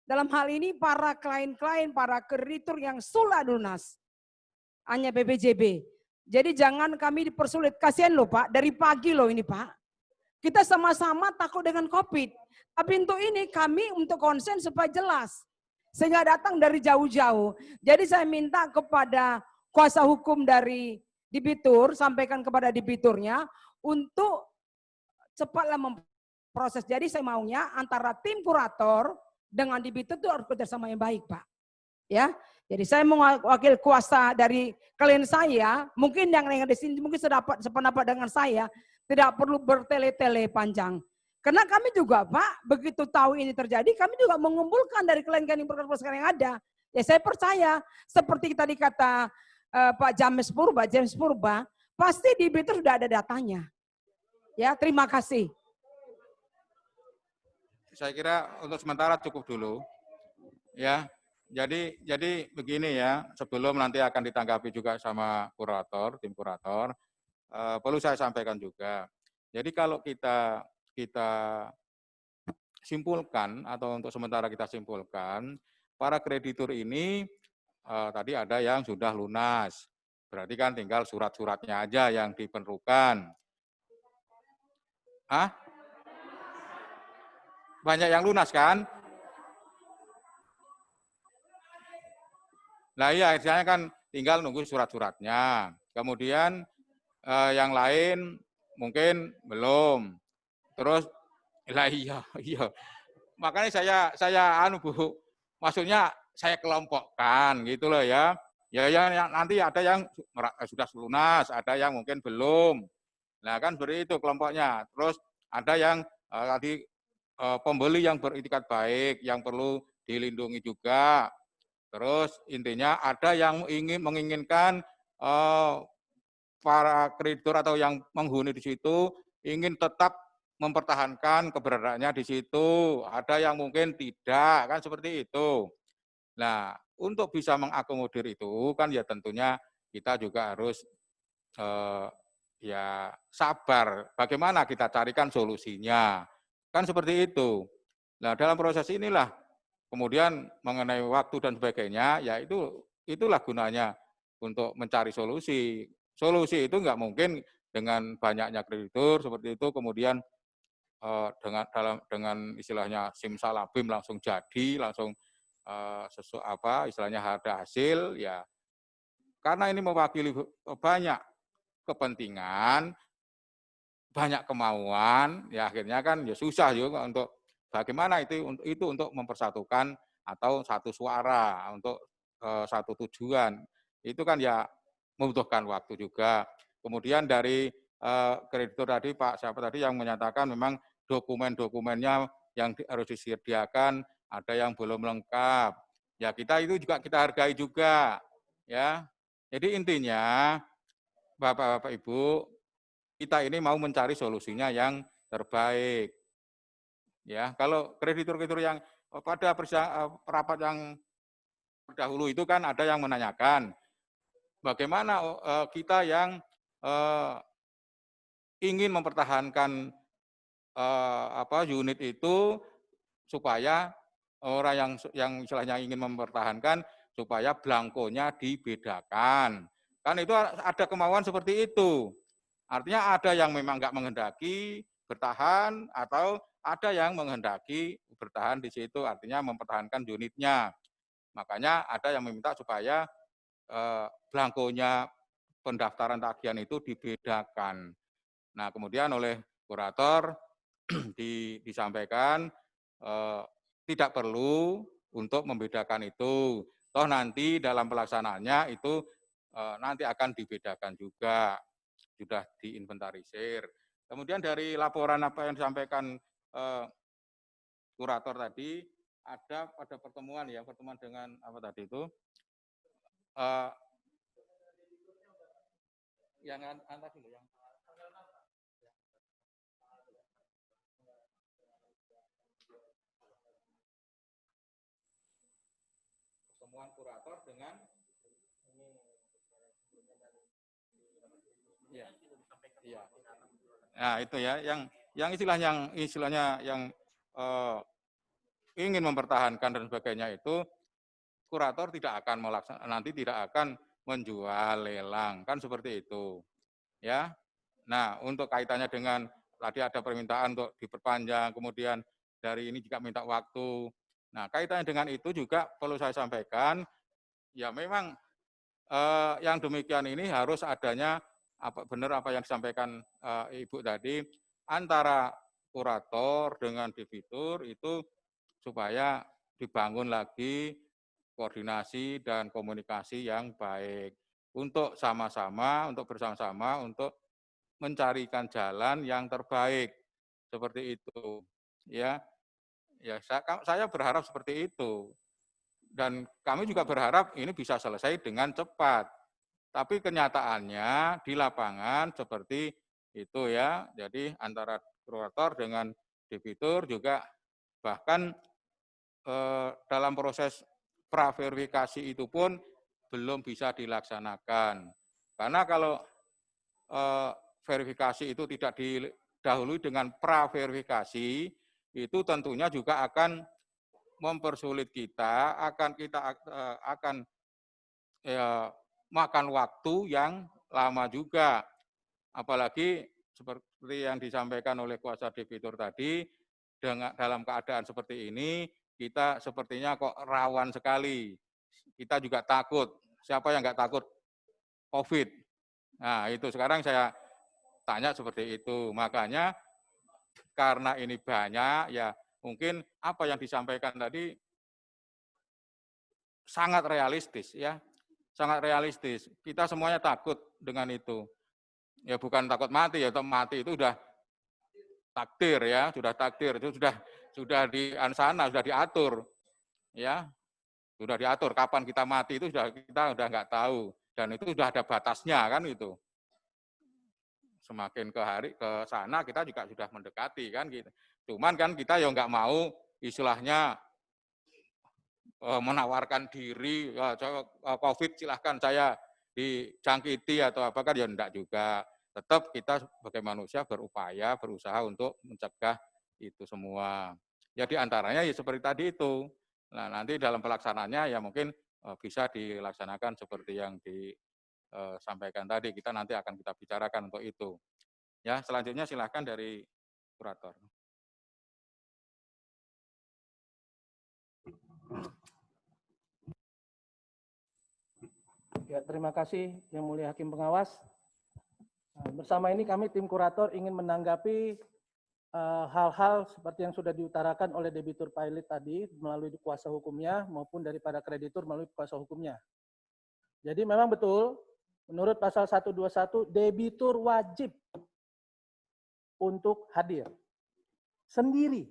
dalam hal ini para klien-klien, para kreditur yang sudah lunas. Hanya BPJB. Jadi jangan kami dipersulit. Kasihan loh Pak, dari pagi loh ini Pak. Kita sama-sama takut dengan COVID. Tapi untuk ini kami untuk konsen supaya jelas. Sehingga datang dari jauh-jauh. Jadi saya minta kepada kuasa hukum dari debitur, sampaikan kepada debiturnya untuk cepatlah memproses. Jadi saya maunya antara tim kurator dengan debitur itu harus kerjasama yang baik Pak. Ya, jadi saya mewakil kuasa dari klien saya, mungkin yang di sini mungkin sependapat dengan saya, tidak perlu bertele-tele panjang. Karena kami juga Pak, begitu tahu ini terjadi, kami juga mengumpulkan dari klien-klien yang sekarang yang ada. Ya saya percaya, seperti tadi kata Pak James Purba, pasti di debitur sudah ada datanya. Ya, terima kasih. Saya kira untuk sementara cukup dulu. Ya, jadi begini ya, sebelum nanti akan ditanggapi juga sama kurator, tim kurator, perlu saya sampaikan juga. Jadi kalau kita simpulkan atau untuk sementara kita simpulkan, para kreditur ini tadi ada yang sudah lunas, berarti kan tinggal surat-suratnya aja yang diperlukan. Hah? Banyak yang lunas kan? Nah iya, istilahnya kan tinggal nunggu surat-suratnya. Kemudian yang lain mungkin belum. Terus, lah iya. Makanya saya Bu, maksudnya saya kelompokkan gitu loh ya. Ya yang nanti ada yang sudah lunas, ada yang mungkin belum. Nah kan seperti itu kelompoknya. Terus ada yang tadi pembeli yang beritikat baik, yang perlu dilindungi juga. Terus intinya ada yang menginginkan para kreditur atau yang menghuni di situ ingin tetap mempertahankan keberadaannya di situ. Ada yang mungkin tidak, kan seperti itu. Nah, untuk bisa mengakomodir itu kan ya tentunya kita juga harus ya sabar, bagaimana kita carikan solusinya. Kan seperti itu. Nah, dalam proses inilah kemudian mengenai waktu dan sebagainya, ya itulah gunanya untuk mencari solusi. Solusi itu nggak mungkin dengan banyaknya kreditur seperti itu, kemudian dengan istilahnya simsalabim langsung jadi, langsung istilahnya ada hasil, ya karena ini mewakili banyak kepentingan, banyak kemauan, ya akhirnya kan ya susah juga untuk bagaimana itu untuk mempersatukan atau satu suara untuk satu tujuan. Itu kan ya membutuhkan waktu juga. Kemudian dari kreditur tadi Pak siapa tadi yang menyatakan memang dokumen-dokumennya yang harus disediakan ada yang belum lengkap. Ya kita itu juga kita hargai juga, ya. Jadi intinya Bapak-bapak Ibu, kita ini mau mencari solusinya yang terbaik. Ya, kalau kreditur-kreditur yang pada rapat yang terdahulu itu kan ada yang menanyakan bagaimana kita yang ingin mempertahankan unit itu supaya orang yang istilahnya ingin mempertahankan supaya belangkonya dibedakan. Kan itu ada kemauan seperti itu. Artinya ada yang memang nggak menghendaki bertahan atau ada yang menghendaki bertahan di situ, artinya mempertahankan unitnya. Makanya ada yang meminta supaya belangkonya pendaftaran tagihan itu dibedakan. Nah, kemudian oleh kurator disampaikan tidak perlu untuk membedakan itu. Toh nanti dalam pelaksanaannya itu nanti akan dibedakan juga, sudah diinventarisir. Kemudian dari laporan apa yang disampaikan kurator tadi, ada pada pertemuan dengan apa tadi itu, yang tadi loh, yang pertemuan kurator dengan iya. Nah, itu ya yang istilahnya yang ingin mempertahankan dan sebagainya itu kurator tidak akan nanti tidak akan menjual lelang, kan seperti itu. Ya. Nah, untuk kaitannya dengan tadi ada permintaan untuk diperpanjang, kemudian dari ini juga minta waktu. Nah, kaitannya dengan itu juga perlu saya sampaikan, ya memang yang demikian ini harus adanya benar apa yang disampaikan Ibu tadi, antara kurator dengan debitur itu supaya dibangun lagi koordinasi dan komunikasi yang baik untuk sama-sama, untuk bersama-sama, untuk mencarikan jalan yang terbaik seperti itu. Ya, saya berharap seperti itu. Dan kami juga berharap ini bisa selesai dengan cepat. Tapi kenyataannya di lapangan seperti itu ya. Jadi antara kurator dengan debitur juga bahkan dalam proses praverifikasi itu pun belum bisa dilaksanakan. Karena kalau verifikasi itu tidak didahului dengan praverifikasi, itu tentunya juga akan mempersulit kita akan makan waktu yang lama juga. Apalagi seperti yang disampaikan oleh kuasa debitur tadi, dalam keadaan seperti ini, kita sepertinya kok rawan sekali. Kita juga takut. Siapa yang nggak takut COVID? Nah, itu sekarang saya tanya seperti itu. Makanya karena ini banyak, ya mungkin apa yang disampaikan tadi sangat realistis ya. Sangat realistis. Kita semuanya takut dengan itu. Ya bukan takut mati ya, mati itu sudah takdir ya, sudah takdir, itu sudah di sana, sudah diatur. Ya. Sudah diatur kapan kita mati itu kita sudah nggak tahu, dan itu sudah ada batasnya kan itu. Semakin ke sana kita juga sudah mendekati kan gitu. Cuman kan kita ya nggak mau istilahnya menawarkan diri, COVID silahkan saya dijangkiti atau apa kan ya enggak juga. tetap kita sebagai manusia berupaya, berusaha untuk mencegah itu semua. Ya diantaranya ya seperti tadi itu. Nah nanti dalam pelaksanaannya ya mungkin bisa dilaksanakan seperti yang disampaikan tadi. Kita nanti akan kita bicarakan untuk itu. Ya selanjutnya silahkan dari kurator. Ya, terima kasih Yang Mulia Hakim Pengawas. Bersama ini kami tim kurator ingin menanggapi hal-hal seperti yang sudah diutarakan oleh debitur pilot tadi melalui kuasa hukumnya maupun daripada kreditur melalui kuasa hukumnya. Jadi memang betul, menurut pasal 121, debitur wajib untuk hadir sendiri.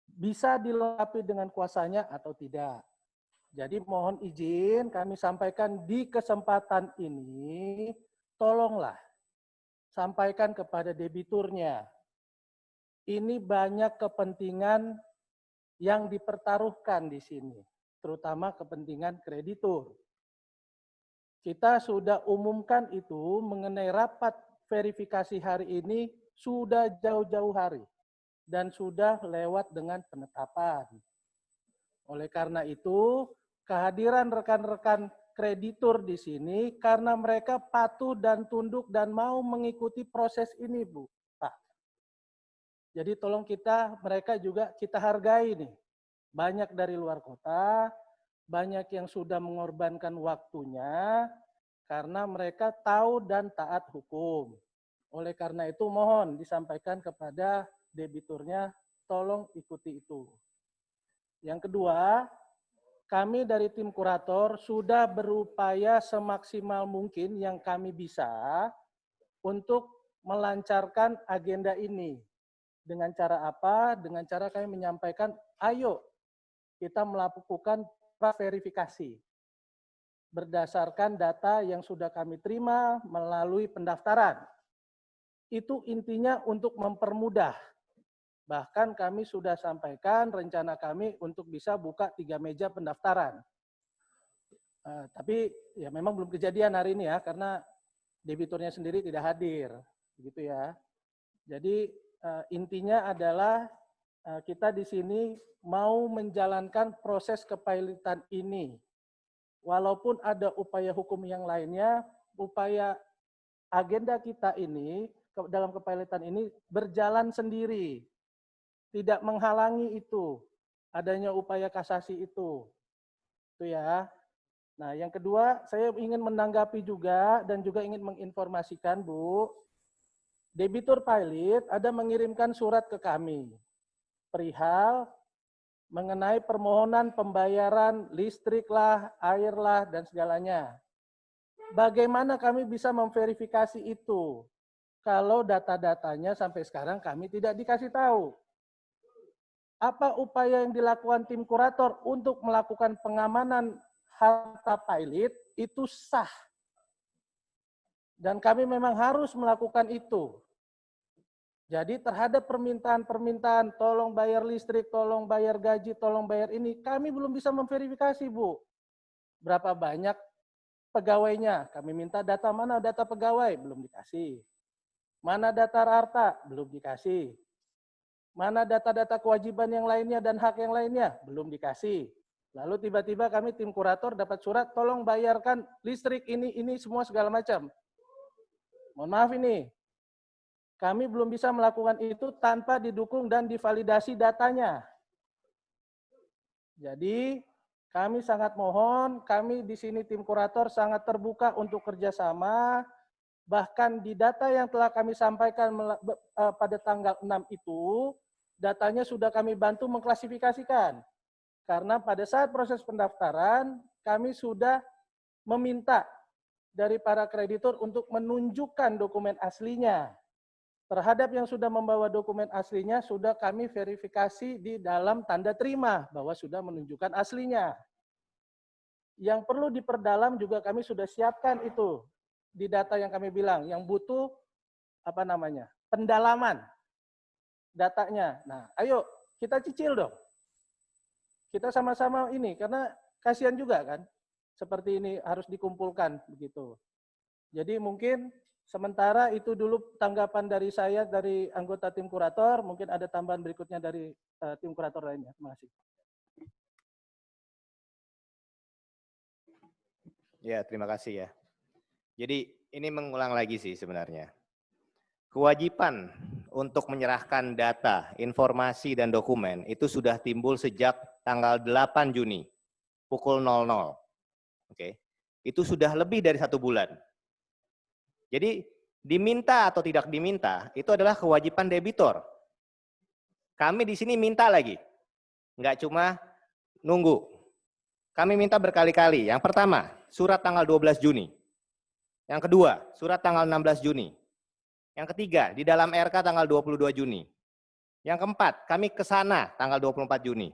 Bisa dilengkapi dengan kuasanya atau tidak. Jadi mohon izin kami sampaikan di kesempatan ini, tolonglah sampaikan kepada debiturnya. Ini banyak kepentingan yang dipertaruhkan di sini, terutama kepentingan kreditur. Kita sudah umumkan itu mengenai rapat verifikasi hari ini sudah jauh-jauh hari dan sudah lewat dengan penetapan. Oleh karena itu, kehadiran rekan-rekan kreditur di sini karena mereka patuh dan tunduk dan mau mengikuti proses ini, Bu, Pak. Jadi tolong mereka juga kita hargai nih. Banyak dari luar kota, banyak yang sudah mengorbankan waktunya karena mereka tahu dan taat hukum. Oleh karena itu mohon disampaikan kepada debiturnya, tolong ikuti itu. Yang kedua, kami dari tim kurator sudah berupaya semaksimal mungkin yang kami bisa untuk melancarkan agenda ini. Dengan cara apa? Dengan cara kami menyampaikan, ayo kita melakukan verifikasi berdasarkan data yang sudah kami terima melalui pendaftaran. Itu intinya untuk mempermudah. Bahkan kami sudah sampaikan rencana kami untuk bisa buka 3 meja pendaftaran. Tapi ya memang belum kejadian hari ini ya, karena debiturnya sendiri tidak hadir. Begitu ya. Jadi intinya adalah kita di sini mau menjalankan proses kepilotan ini. Walaupun ada upaya hukum yang lainnya, upaya agenda kita ini dalam kepilotan ini berjalan sendiri. Tidak menghalangi itu, adanya upaya kasasi itu. Itu ya. Nah, yang kedua, saya ingin menanggapi juga dan juga ingin menginformasikan, Bu, debitur pilot ada mengirimkan surat ke kami perihal mengenai permohonan pembayaran listrik lah, air lah, dan segalanya. Bagaimana kami bisa memverifikasi itu? Kalau data-datanya sampai sekarang kami tidak dikasih tahu. Apa upaya yang dilakukan tim kurator untuk melakukan pengamanan harta pilot itu sah. Dan kami memang harus melakukan itu. Jadi terhadap permintaan-permintaan, tolong bayar listrik, tolong bayar gaji, tolong bayar ini, kami belum bisa memverifikasi, Bu. Berapa banyak pegawainya? Kami minta data, mana data pegawai? Belum dikasih. Mana data harta? Belum dikasih. Mana data-data kewajiban yang lainnya dan hak yang lainnya? Belum dikasih. Lalu tiba-tiba kami tim kurator dapat surat, tolong bayarkan listrik ini semua segala macam. Mohon maaf ini, kami belum bisa melakukan itu tanpa didukung dan divalidasi datanya. Jadi kami sangat mohon, kami di sini tim kurator sangat terbuka untuk kerjasama. Bahkan di data yang telah kami sampaikan pada tanggal 6 itu, datanya sudah kami bantu mengklasifikasikan. Karena pada saat proses pendaftaran, kami sudah meminta dari para kreditur untuk menunjukkan dokumen aslinya. Terhadap yang sudah membawa dokumen aslinya, sudah kami verifikasi di dalam tanda terima bahwa sudah menunjukkan aslinya. Yang perlu diperdalam juga kami sudah siapkan itu di data yang kami bilang, yang butuh pendalaman datanya. Nah, ayo kita cicil dong. Kita sama-sama ini, karena kasihan juga kan, seperti ini harus dikumpulkan begitu. Jadi mungkin Sementara itu dulu tanggapan dari saya, dari anggota tim kurator. Mungkin ada tambahan berikutnya dari tim kurator lainnya. Terima kasih. Ya, terima kasih ya. Jadi ini mengulang lagi sih sebenarnya. Kewajiban untuk menyerahkan data, informasi, dan dokumen itu sudah timbul sejak tanggal 8 Juni, pukul 00. Oke, itu sudah lebih dari 1 bulan. Jadi diminta atau tidak diminta, itu adalah kewajiban debitor. Kami di sini minta lagi, nggak cuma nunggu. Kami minta berkali-kali. Yang pertama, surat tanggal 12 Juni. Yang kedua, surat tanggal 16 Juni. Yang ketiga, di dalam RK tanggal 22 Juni. Yang keempat, kami ke sana tanggal 24 Juni.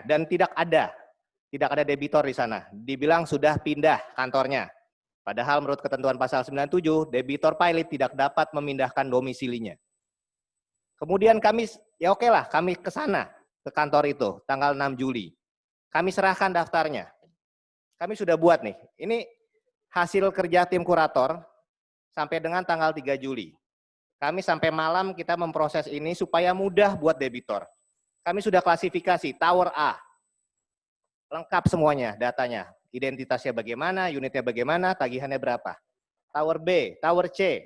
Dan tidak ada debitor di sana. Dibilang sudah pindah kantornya. Padahal menurut ketentuan pasal 97, debitor pilot tidak dapat memindahkan domisilinya. Kemudian kami, ya oke lah, kami ke sana, ke kantor itu, tanggal 6 Juli. Kami serahkan daftarnya. Kami sudah buat nih. Ini hasil kerja tim kurator sampai dengan tanggal 3 Juli. Kami sampai malam kita memproses ini supaya mudah buat debitor. Kami sudah klasifikasi, Tower A. Lengkap semuanya datanya. Identitasnya bagaimana, unitnya bagaimana, tagihannya berapa. Tower B, Tower C,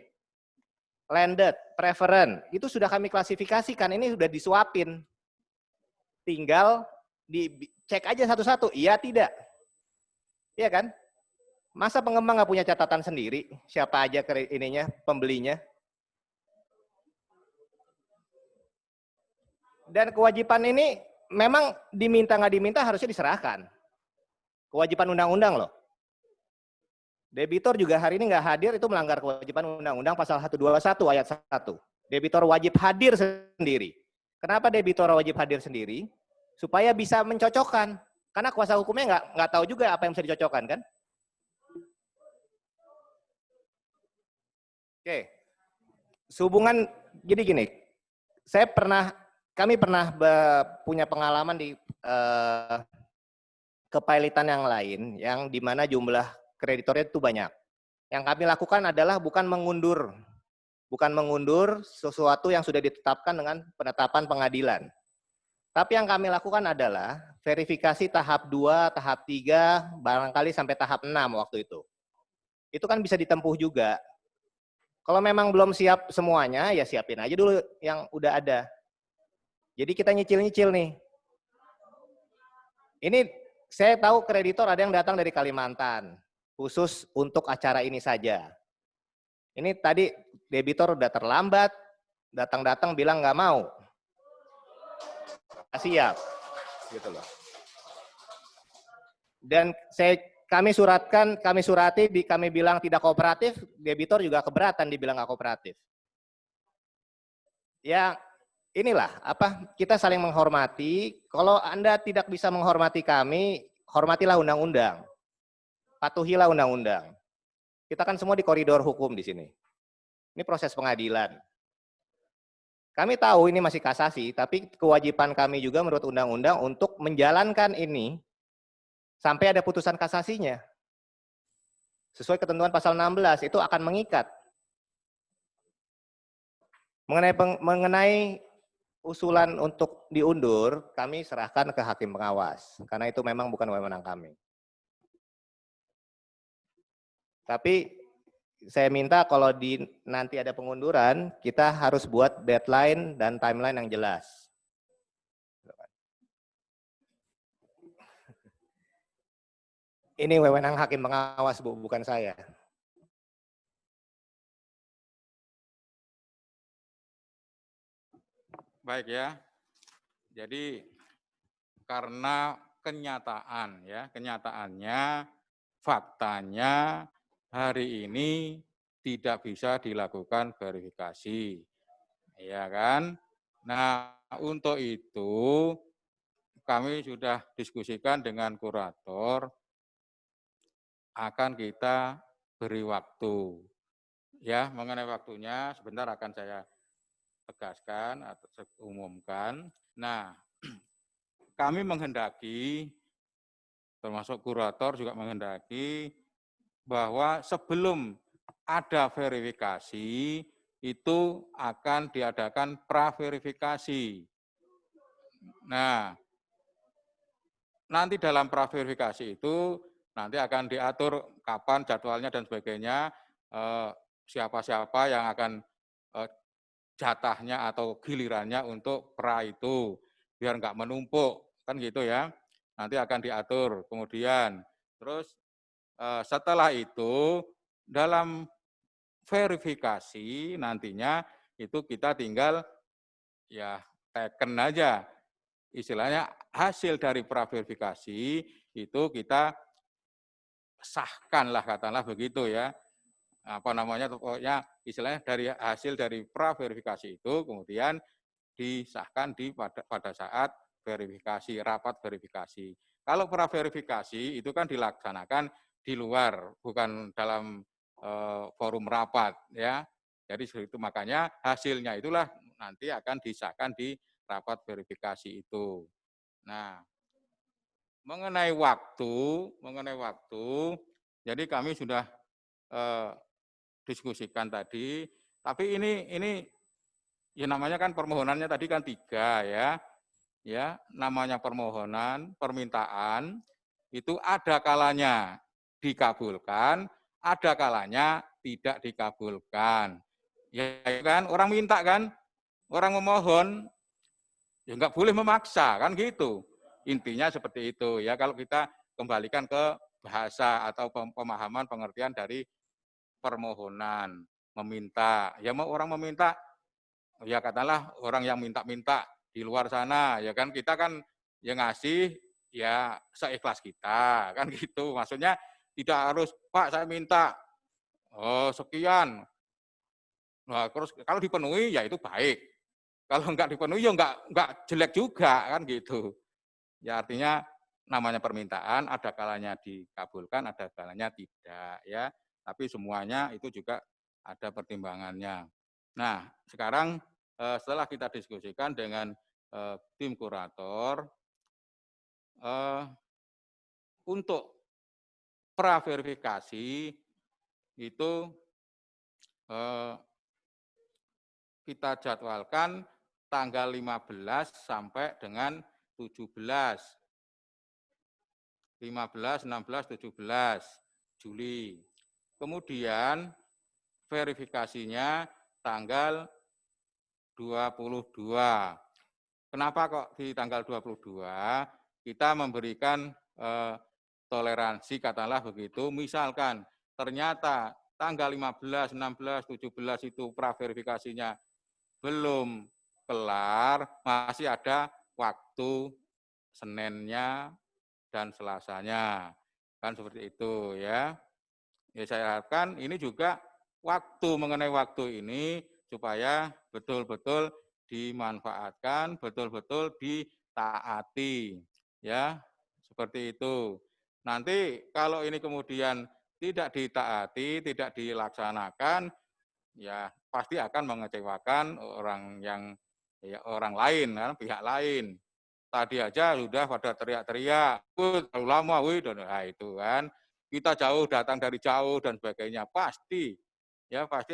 landed, preference, itu sudah kami klasifikasikan, ini sudah disuapin. Tinggal dicek aja satu-satu, iya tidak. Iya kan? Masa pengembang nggak punya catatan sendiri, siapa aja ininya, pembelinya. Dan kewajiban ini memang diminta nggak diminta harusnya diserahkan. Kewajiban undang-undang loh. Debitor juga hari ini nggak hadir, itu melanggar kewajiban undang-undang pasal 121 ayat 1. Debitor wajib hadir sendiri. Kenapa debitor wajib hadir sendiri? Supaya bisa mencocokkan. Karena kuasa hukumnya nggak tahu juga apa yang bisa dicocokkan kan? Oke. Sehubungan, jadi gini, kami pernah punya pengalaman di kepilotan yang lain, yang dimana jumlah kreditornya itu banyak. Yang kami lakukan adalah bukan mengundur sesuatu yang sudah ditetapkan dengan penetapan pengadilan. Tapi yang kami lakukan adalah verifikasi tahap 2, tahap 3, barangkali sampai tahap 6 waktu itu. Itu kan bisa ditempuh juga. Kalau memang belum siap semuanya, ya siapin aja dulu yang udah ada. Jadi kita nyicil-nyicil nih. Ini saya tahu kreditor ada yang datang dari Kalimantan, khusus untuk acara ini saja. Ini tadi debitor udah terlambat, datang-datang bilang nggak mau. Siap, gitu loh. Dan kami surati, kami bilang tidak kooperatif, debitor juga keberatan dibilang nggak kooperatif. Ya inilah kita saling menghormati. Kalau Anda tidak bisa menghormati kami, hormatilah undang-undang, patuhilah undang-undang. Kita kan semua di koridor hukum di sini. Ini proses pengadilan. Kami tahu ini masih kasasi, tapi kewajiban kami juga menurut undang-undang untuk menjalankan ini sampai ada putusan kasasinya. Sesuai ketentuan pasal 16, itu akan mengikat. Mengenai usulan untuk diundur, kami serahkan ke hakim pengawas, karena itu memang bukan wewenang kami. Tapi saya minta kalau nanti ada pengunduran, kita harus buat deadline dan timeline yang jelas. Ini wewenang hakim pengawas, Bu, bukan saya. Baik ya. Jadi karena kenyataannya, faktanya hari ini tidak bisa dilakukan verifikasi. Ya kan? Nah, untuk itu kami sudah diskusikan dengan kurator, akan kita beri waktu. Ya, mengenai waktunya sebentar akan saya tegaskan atau umumkan. Nah, kami menghendaki, termasuk kurator juga menghendaki, bahwa sebelum ada verifikasi, itu akan diadakan praverifikasi. Nah, nanti dalam praverifikasi itu nanti akan diatur kapan jadwalnya dan sebagainya, siapa-siapa yang akan jatahnya atau gilirannya untuk pra itu, biar nggak menumpuk, kan gitu ya. Nanti akan diatur. Kemudian, terus setelah itu dalam verifikasi nantinya itu kita tinggal ya teken aja. Istilahnya hasil dari praverifikasi itu kita sahkanlah katakanlah begitu ya. Apa namanya, pokoknya istilahnya dari hasil dari praverifikasi itu kemudian disahkan pada saat verifikasi, rapat verifikasi. Kalau praverifikasi itu kan dilaksanakan di luar, bukan dalam forum rapat ya. Jadi seperti itu, makanya hasilnya itulah nanti akan disahkan di rapat verifikasi itu. Nah, mengenai waktu, jadi kami sudah diskusikan tadi, tapi ini ya namanya kan permohonannya tadi kan 3 ya, namanya permohonan, permintaan itu ada kalanya dikabulkan, ada kalanya tidak dikabulkan. Ya kan, orang minta kan, orang memohon, ya nggak boleh memaksa kan gitu. Intinya seperti itu ya, kalau kita kembalikan ke bahasa atau pemahaman pengertian dari permohonan, meminta. Ya mau orang meminta, ya katakanlah orang yang minta-minta di luar sana, ya kan kita kan yang ngasih ya seikhlas kita, kan gitu. Maksudnya tidak harus, Pak saya minta sekian. Nah, terus kalau dipenuhi ya itu baik. Kalau enggak dipenuhi ya enggak jelek juga, kan gitu. Ya artinya namanya permintaan ada kalanya dikabulkan, ada kalanya tidak ya. Tapi semuanya itu juga ada pertimbangannya. Nah, sekarang setelah kita diskusikan dengan tim kurator, untuk praverifikasi itu kita jadwalkan tanggal 15 sampai dengan 17. 15, 16, 17 Juli. Kemudian verifikasinya tanggal 22. Kenapa kok di tanggal 22? Kita memberikan toleransi, katakanlah begitu. Misalkan ternyata tanggal 15, 16, 17 itu praverifikasinya belum kelar, masih ada waktu Seninnya dan Selasanya. Kan seperti itu ya. Ya saya harapkan ini juga mengenai waktu ini supaya betul-betul dimanfaatkan, betul-betul ditaati. Ya, seperti itu. Nanti kalau ini kemudian tidak ditaati, tidak dilaksanakan, ya pasti akan mengecewakan orang lain, kan, pihak lain. Tadi aja sudah pada teriak-teriak, terlalu lama, nah itu kan. Kita jauh, datang dari jauh dan sebagainya, pasti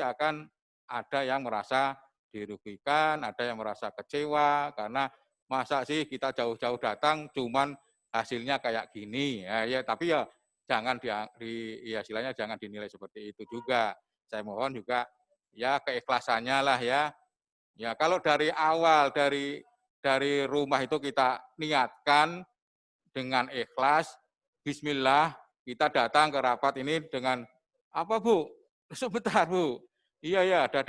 akan ada yang merasa dirugikan, ada yang merasa kecewa, karena masa sih kita jauh-jauh datang, cuman hasilnya kayak gini, ya tapi ya jangan istilahnya jangan dinilai seperti itu juga. Saya mohon juga ya keikhlasannya lah ya. Ya kalau dari awal dari rumah itu kita niatkan dengan ikhlas, bismillah, kita datang ke rapat ini dengan apa Bu? Sebentar Bu. Iya ada.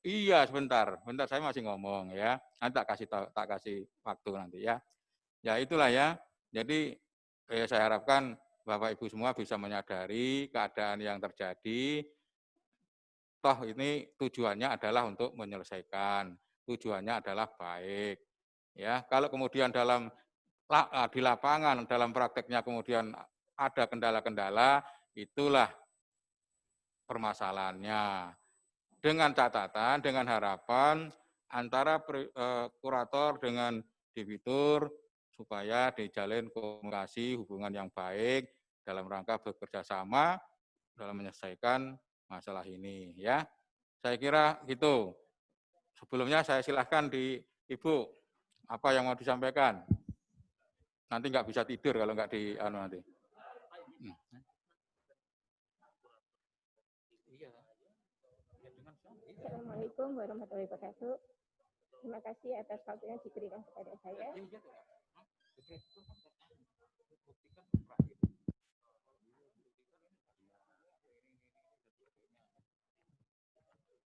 Iya sebentar saya masih ngomong ya. Nanti tak kasih waktu nanti ya. Ya itulah ya. Jadi saya harapkan Bapak Ibu semua bisa menyadari keadaan yang terjadi. Toh ini tujuannya adalah untuk menyelesaikan, tujuannya adalah baik. Ya, kalau kemudian di lapangan, dalam prakteknya kemudian ada kendala-kendala, itulah permasalahannya. Dengan catatan, dengan harapan antara kurator dengan debitur supaya dijalin komunikasi hubungan yang baik dalam rangka bekerja sama dalam menyelesaikan masalah ini ya. Saya kira gitu. Sebelumnya saya silahkan di Ibu apa yang mau disampaikan. Nanti nggak bisa tidur kalau nggak di nanti. Assalamualaikum warahmatullahi wabarakatuh. Terima kasih atas waktunya diberikan kepada saya.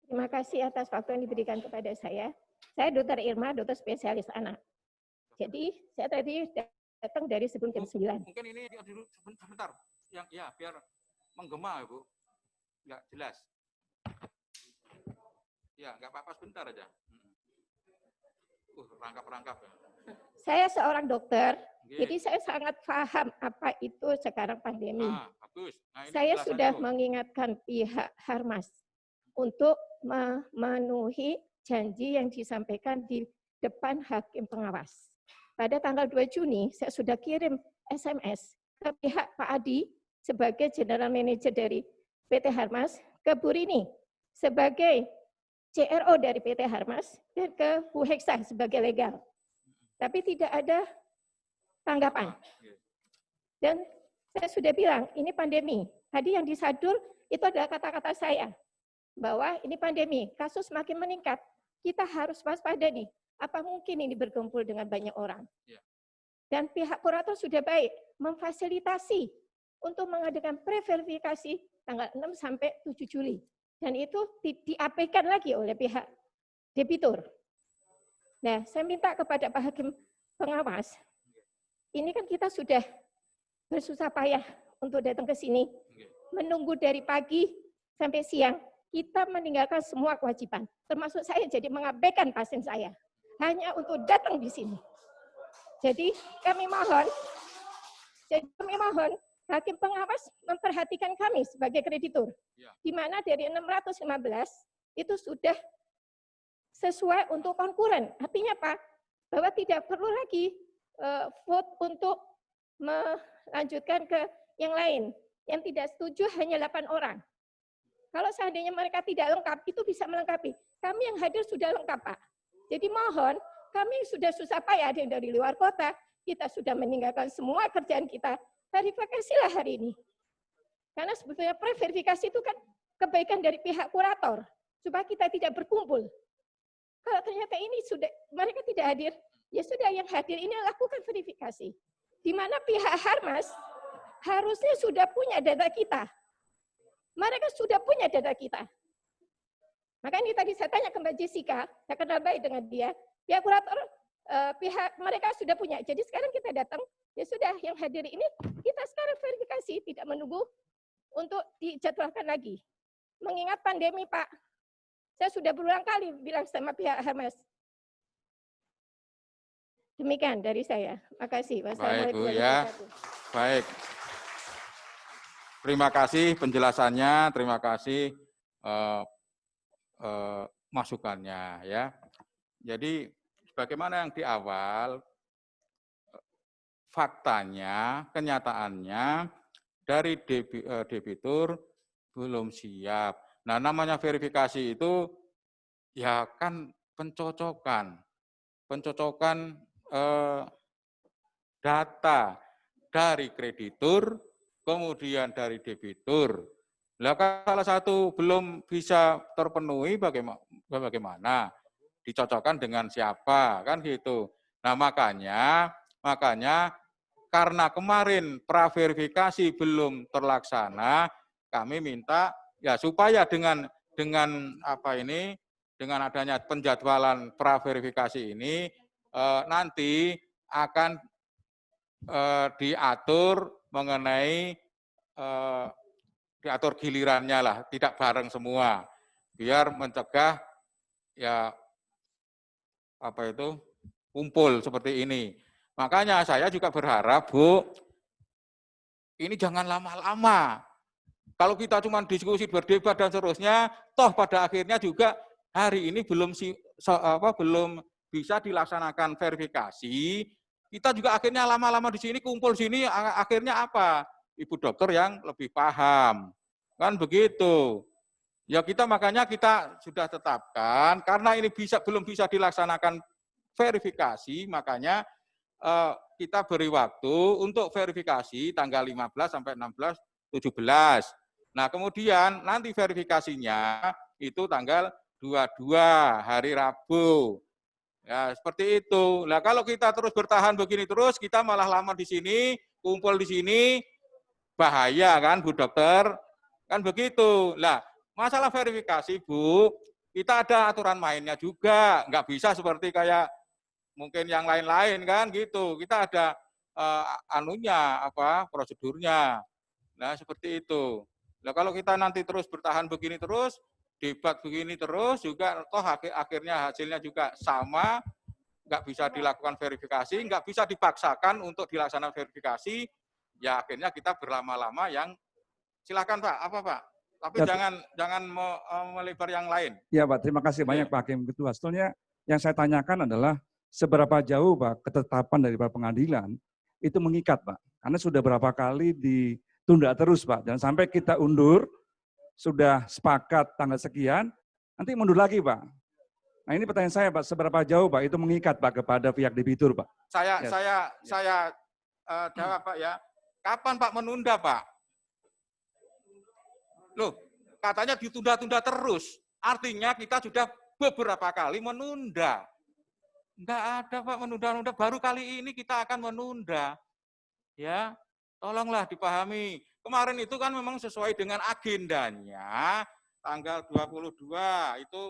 Terima kasih atas waktu yang diberikan kepada saya. Saya Dr. Irma, dokter spesialis anak. Jadi saya tadi datang dari sebelum jam 9. Mungkin ini dulu sebentar, yang ya biar menggema Bu, nggak jelas. Ya nggak apa-apa sebentar aja. Rangkap-rangkap ya. Saya seorang dokter, jadi saya sangat paham apa itu sekarang pandemi. Bagus. Nah, saya sudah mengingatkan pihak Harmas untuk memenuhi janji yang disampaikan di depan hakim pengawas. Pada tanggal 2 Juni, saya sudah kirim SMS ke pihak Pak Adi sebagai General Manager dari PT Harmas, ke Bu Rini sebagai CRO dari PT Harmas, dan ke Bu Heksa sebagai legal. Tapi tidak ada tanggapan. Dan saya sudah bilang, ini pandemi. Tadi yang disadur itu adalah kata-kata saya, bahwa ini pandemi, kasus makin meningkat. Kita harus waspada nih, apa mungkin ini berkumpul dengan banyak orang. Dan pihak kurator sudah baik memfasilitasi untuk mengadakan pre-verifikasi tanggal 6 sampai 7 Juli. Dan itu diabaikan lagi oleh pihak debitur. Nah, saya minta kepada Pak Hakim Pengawas, ini kan kita sudah bersusah payah untuk datang ke sini, menunggu dari pagi sampai siang, kita meninggalkan semua kewajiban, termasuk saya jadi mengabaikan pasien saya, hanya untuk datang di sini. Jadi kami mohon Hakim Pengawas memperhatikan kami sebagai kreditur, di mana dari 615 itu sudah sesuai untuk konkuren. Artinya apa? Bahwa tidak perlu lagi vote untuk melanjutkan ke yang lain. Yang tidak setuju hanya 8 orang. Kalau seandainya mereka tidak lengkap, itu bisa melengkapi. Kami yang hadir sudah lengkap, Pak. Jadi mohon, kami sudah susah payah, ada yang dari luar kota, kita sudah meninggalkan semua kerjaan kita. Verifikasilah hari ini. Karena sebetulnya pre-verifikasi itu kan kebaikan dari pihak kurator, supaya kita tidak berkumpul. Kalau ternyata ini sudah mereka tidak hadir, ya sudah yang hadir ini lakukan verifikasi. Di mana pihak Harmas harusnya sudah punya data kita. Mereka sudah punya data kita. Makanya tadi saya tanya ke Mbak Jessica, saya kenal baik dengan dia. Pihak kurator, pihak mereka sudah punya. Jadi sekarang kita datang, ya sudah yang hadir ini kita sekarang verifikasi, tidak menunggu untuk dijadwalkan lagi. Mengingat pandemi, Pak. Saya sudah berulang kali bilang sama pihak Harmas. Demikian dari saya. Makasih. Baik, Bu ya. Baik. Terima kasih penjelasannya, terima kasih masukannya ya. Jadi sebagaimana yang di awal, faktanya, kenyataannya dari debitur belum siap. Nah, namanya verifikasi itu ya kan pencocokan data dari kreditur, kemudian dari debitur. Lah kalau satu belum bisa terpenuhi bagaimana? Dicocokkan dengan siapa? Kan gitu. Nah, makanya karena kemarin pra-verifikasi belum terlaksana, kami minta ya supaya dengan adanya penjadwalan pra-verifikasi ini nanti akan diatur mengenai diatur gilirannya lah, tidak bareng semua, biar mencegah ya kumpul seperti ini. Makanya saya juga berharap, Bu, ini jangan lama-lama. Kalau kita cuma diskusi, berdebat dan seterusnya, toh pada akhirnya juga hari ini belum bisa dilaksanakan verifikasi. Kita juga akhirnya lama-lama di sini kumpul sini, akhirnya apa? Ibu dokter yang lebih paham. Kan begitu. Ya kita makanya kita sudah tetapkan karena ini belum bisa dilaksanakan verifikasi, makanya kita beri waktu untuk verifikasi tanggal 15 sampai 16, 17. Nah, kemudian nanti verifikasinya itu tanggal 22 hari Rabu. Ya, seperti itu. Nah, kalau kita terus bertahan begini terus, kita malah lama di sini, kumpul di sini, bahaya kan, Bu Dokter? Kan begitu. Lah, masalah verifikasi, Bu, kita ada aturan mainnya juga. Nggak bisa seperti kayak mungkin yang lain-lain kan gitu. Kita ada prosedurnya. Nah, seperti itu. Nah, kalau kita nanti terus bertahan begini terus, debat begini terus juga toh akhirnya hasilnya juga sama, nggak bisa dilakukan verifikasi, nggak bisa dipaksakan untuk dilaksanakan verifikasi, ya akhirnya kita berlama-lama yang silakan Pak, apa Pak? Tapi ya, jangan melebar yang lain. Ya Pak, terima kasih banyak Pak Hakim Ketua. Sebetulnya yang saya tanyakan adalah seberapa jauh Pak ketetapan dari Pak Pengadilan itu mengikat Pak. Karena sudah berapa kali ditunda terus Pak. Jangan sampai kita undur, sudah sepakat tanggal sekian, nanti mundur lagi Pak. Nah ini pertanyaan saya Pak, seberapa jauh Pak itu mengikat Pak kepada pihak debitur Pak? Saya jawab Pak ya. Kapan Pak menunda Pak? Loh, katanya ditunda-tunda terus. Artinya kita sudah beberapa kali menunda. Enggak ada Pak menunda-nunda, baru kali ini kita akan menunda. Ya, tolonglah dipahami. Kemarin itu kan memang sesuai dengan agendanya, tanggal 22 itu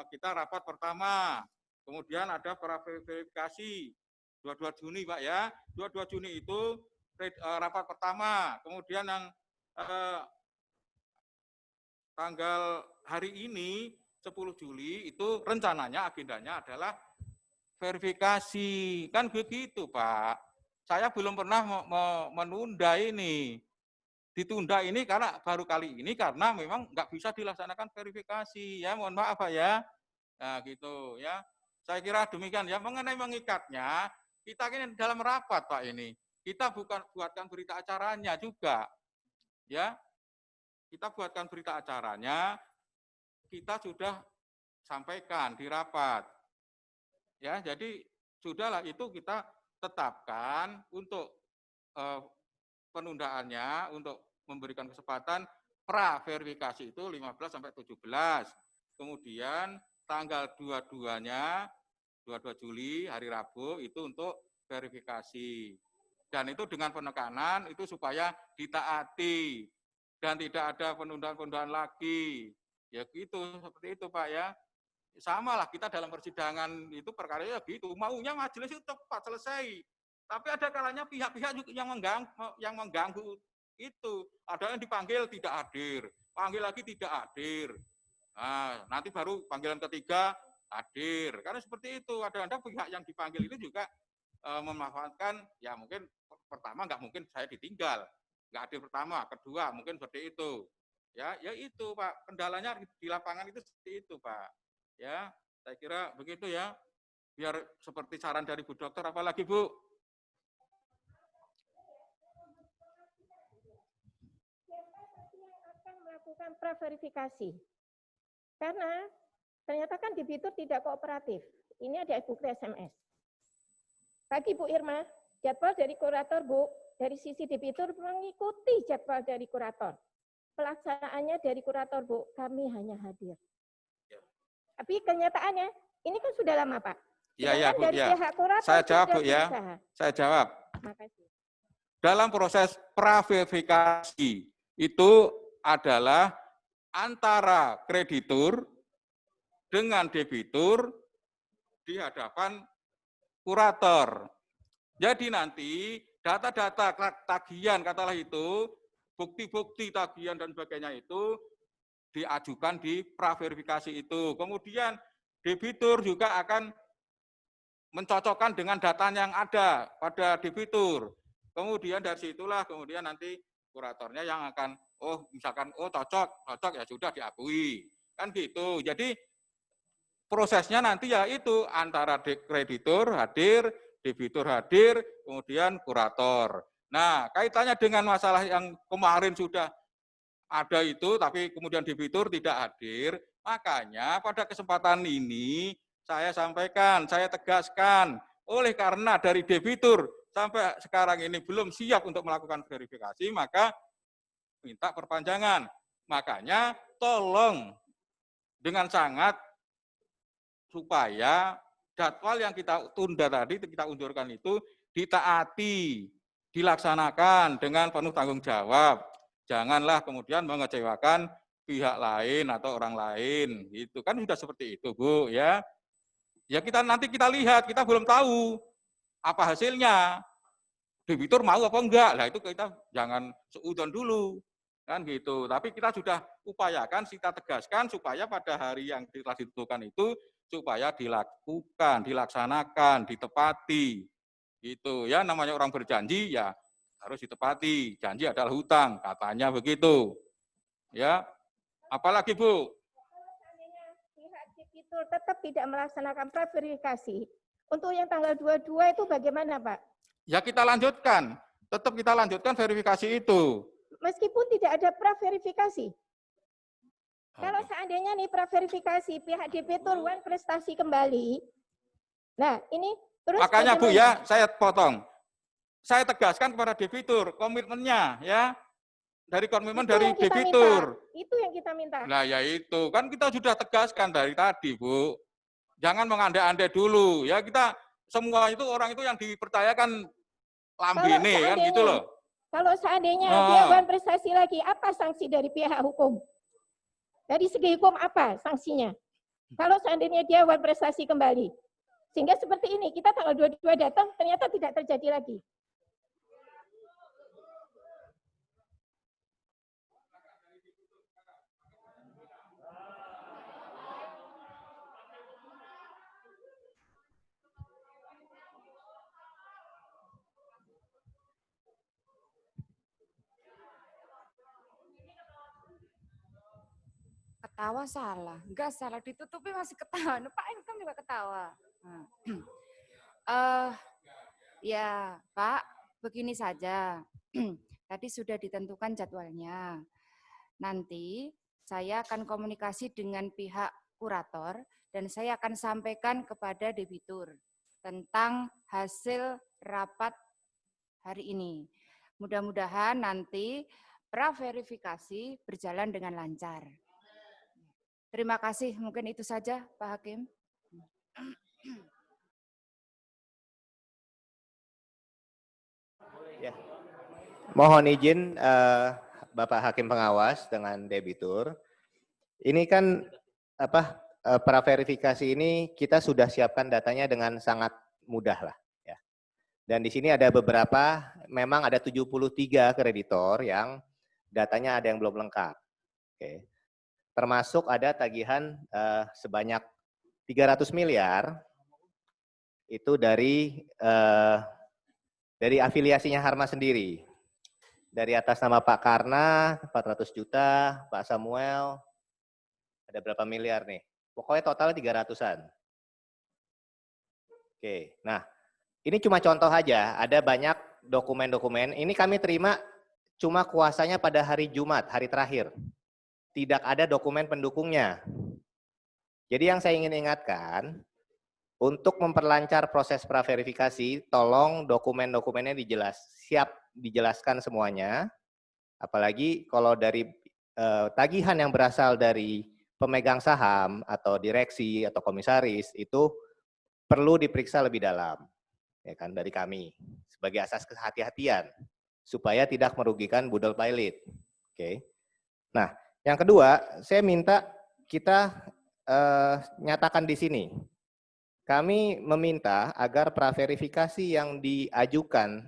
kita rapat pertama. Kemudian ada verifikasi 22 Juni Pak ya. 22 Juni itu rapat pertama. Kemudian yang tanggal hari ini 10 Juli itu rencananya agendanya adalah verifikasi. Kan begitu Pak. Saya belum pernah menunda ini. Ditunda ini karena baru kali ini karena memang nggak bisa dilaksanakan verifikasi. Ya mohon maaf Pak ya. Nah gitu ya. Saya kira demikian ya. Mengenai mengikatnya, kita ini dalam rapat Pak ini. Kita buatkan berita acaranya juga. Ya. Kita buatkan berita acaranya, kita sudah sampaikan di rapat. Ya, jadi sudahlah itu kita tetapkan untuk penundaannya, untuk memberikan kesempatan pra-verifikasi itu 15 sampai 17. Kemudian tanggal 22-nya, 22 Juli, hari Rabu, itu untuk verifikasi. Dan itu dengan penekanan itu supaya ditaati. Dan tidak ada penundaan-penundaan lagi. Ya gitu, seperti itu Pak ya. Sama lah kita dalam persidangan itu perkaranya gitu. Maunya majelis itu cepat selesai. Tapi ada kalanya pihak-pihak juga yang mengganggu itu. Ada yang dipanggil tidak hadir. Panggil lagi tidak hadir. Nah, nanti baru panggilan ketiga hadir. Karena seperti itu. Ada pihak yang dipanggil itu juga memanfaatkan, ya mungkin pertama nggak mungkin saya ditinggal. Nggak hadir pertama, kedua mungkin seperti itu. Ya itu Pak, kendalanya di lapangan itu seperti itu Pak. Ya, saya kira begitu ya. Biar seperti saran dari Bu Dokter, apalagi Bu? Siapa akan melakukan pra-verifikasi? Karena ternyata kan debitur tidak kooperatif. Ini ada bukti SMS. Bagi Bu Irma, jadwal dari kurator Bu, dari sisi debitur mengikuti jadwal dari kurator. Pelaksanaannya dari kurator, Bu, kami hanya hadir. Tapi kenyataannya, ini kan sudah lama, Pak. Iya, Bu, dari ya. Pihak kurator saya jawab, Bu, ya. berusaha. Saya jawab. Makasih. Dalam proses pra-verifikasi, itu adalah antara kreditur dengan debitur di hadapan kurator. Jadi nanti data-data tagihan katalah itu, bukti-bukti tagihan dan sebagainya itu diajukan di pra-verifikasi itu. Kemudian debitur juga akan mencocokkan dengan data yang ada pada debitur. Kemudian dari situlah kemudian nanti kuratornya yang akan misalkan cocok ya sudah diakui. Kan gitu. Jadi prosesnya nanti ya itu antara kreditur hadir, debitur hadir, kemudian kurator. Nah, kaitannya dengan masalah yang kemarin sudah ada itu, tapi kemudian debitur tidak hadir. Makanya pada kesempatan ini saya sampaikan, saya tegaskan, oleh karena dari debitur sampai sekarang ini belum siap untuk melakukan verifikasi, maka minta perpanjangan. Makanya tolong dengan sangat supaya jadwal yang kita tunda tadi, kita undurkan itu ditaati, dilaksanakan dengan penuh tanggung jawab. Janganlah kemudian mengecewakan pihak lain atau orang lain. Itu kan sudah seperti itu, Bu, ya. Ya nanti kita lihat, kita belum tahu apa hasilnya. Debitur mau apa enggak? Lah itu kita jangan seudon dulu. Kan gitu. Tapi kita sudah upayakan, kita tegaskan supaya pada hari yang telah ditentukan itu supaya dilakukan, dilaksanakan, ditepati. Gitu ya, namanya orang berjanji ya harus ditepati. Janji adalah hutang, katanya begitu. Ya. Apalagi, Bu? Pihak debitur tetap tidak melaksanakan praverifikasi. Untuk yang tanggal 22 itu bagaimana, Pak? Ya kita lanjutkan. Tetap kita lanjutkan verifikasi itu. Meskipun tidak ada praverifikasi. Kalau seandainya nih praverifikasi pihak debitur one prestasi kembali. Nah, ini terus makanya bagaimana? Bu ya, saya potong. Saya tegaskan kepada debitur komitmennya ya. Dari komitmen dari debitur. Itu yang kita minta. Nah, ya itu. Kan kita sudah tegaskan dari tadi, Bu. Jangan mengandai-andai dulu. Ya, kita semua itu orang itu yang dipercayakan lambene kan gitu loh. Kalau seandainya dia one prestasi lagi, apa sanksi dari pihak hukum? Dari segi hukum apa sanksinya? Kalau seandainya dia one prestasi kembali. Sehingga seperti ini, kita tanggal 22 datang, ternyata tidak terjadi lagi. Ketawa salah, enggak salah ditutupi masih ketawa. Pak Income juga ketawa. Ya Pak, begini saja. Tadi sudah ditentukan jadwalnya. Nanti saya akan komunikasi dengan pihak kurator dan saya akan sampaikan kepada debitur tentang hasil rapat hari ini. Mudah-mudahan nanti praverifikasi berjalan dengan lancar. Terima kasih, mungkin itu saja Pak Hakim. Ya. Mohon izin Bapak Hakim Pengawas dengan debitur. Ini kan praverifikasi ini kita sudah siapkan datanya dengan sangat mudah lah ya. Dan di sini ada beberapa, memang ada 73 kreditor yang datanya ada yang belum lengkap. Oke. Termasuk ada tagihan sebanyak 300 miliar itu dari afiliasinya Harmas sendiri. Dari atas nama Pak Karna 400 juta, Pak Samuel ada berapa miliar nih? Pokoknya totalnya 300-an. Oke, nah ini cuma contoh aja, ada banyak dokumen-dokumen. Ini kami terima cuma kuasanya pada hari Jumat, hari terakhir. Tidak ada dokumen pendukungnya. Jadi yang saya ingin ingatkan, untuk memperlancar proses praverifikasi, tolong dokumen-dokumennya siap dijelaskan semuanya. Apalagi kalau dari tagihan yang berasal dari pemegang saham atau direksi atau komisaris itu perlu diperiksa lebih dalam, ya kan, dari kami sebagai asas kehati-hatian supaya tidak merugikan Budol Pilot. Oke. Nah, yang kedua, saya minta kita nyatakan di sini. Kami meminta agar praverifikasi yang diajukan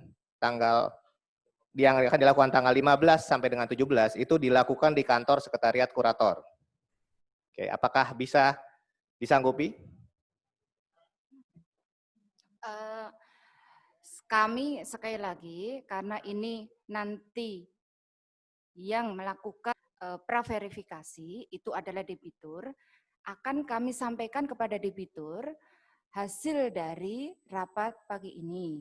yang akan dilakukan tanggal 15 sampai dengan 17 itu dilakukan di kantor Sekretariat Kurator. Oke, apakah bisa disanggupi? Kami sekali lagi, karena ini nanti yang melakukan praverifikasi itu adalah debitur, akan kami sampaikan kepada debitur hasil dari rapat pagi ini.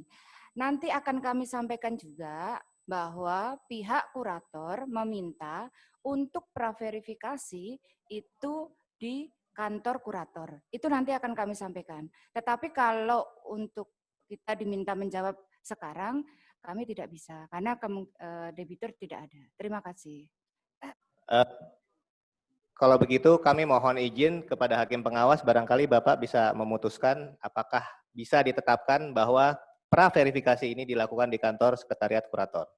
Nanti akan kami sampaikan juga bahwa pihak kurator meminta untuk praverifikasi itu di kantor kurator. Itu nanti akan kami sampaikan. Tetapi kalau untuk kita diminta menjawab sekarang, kami tidak bisa karena debitur tidak ada. Terima kasih. Kalau begitu kami mohon izin kepada hakim pengawas, barangkali Bapak bisa memutuskan apakah bisa ditetapkan bahwa pra-verifikasi ini dilakukan di kantor sekretariat kurator.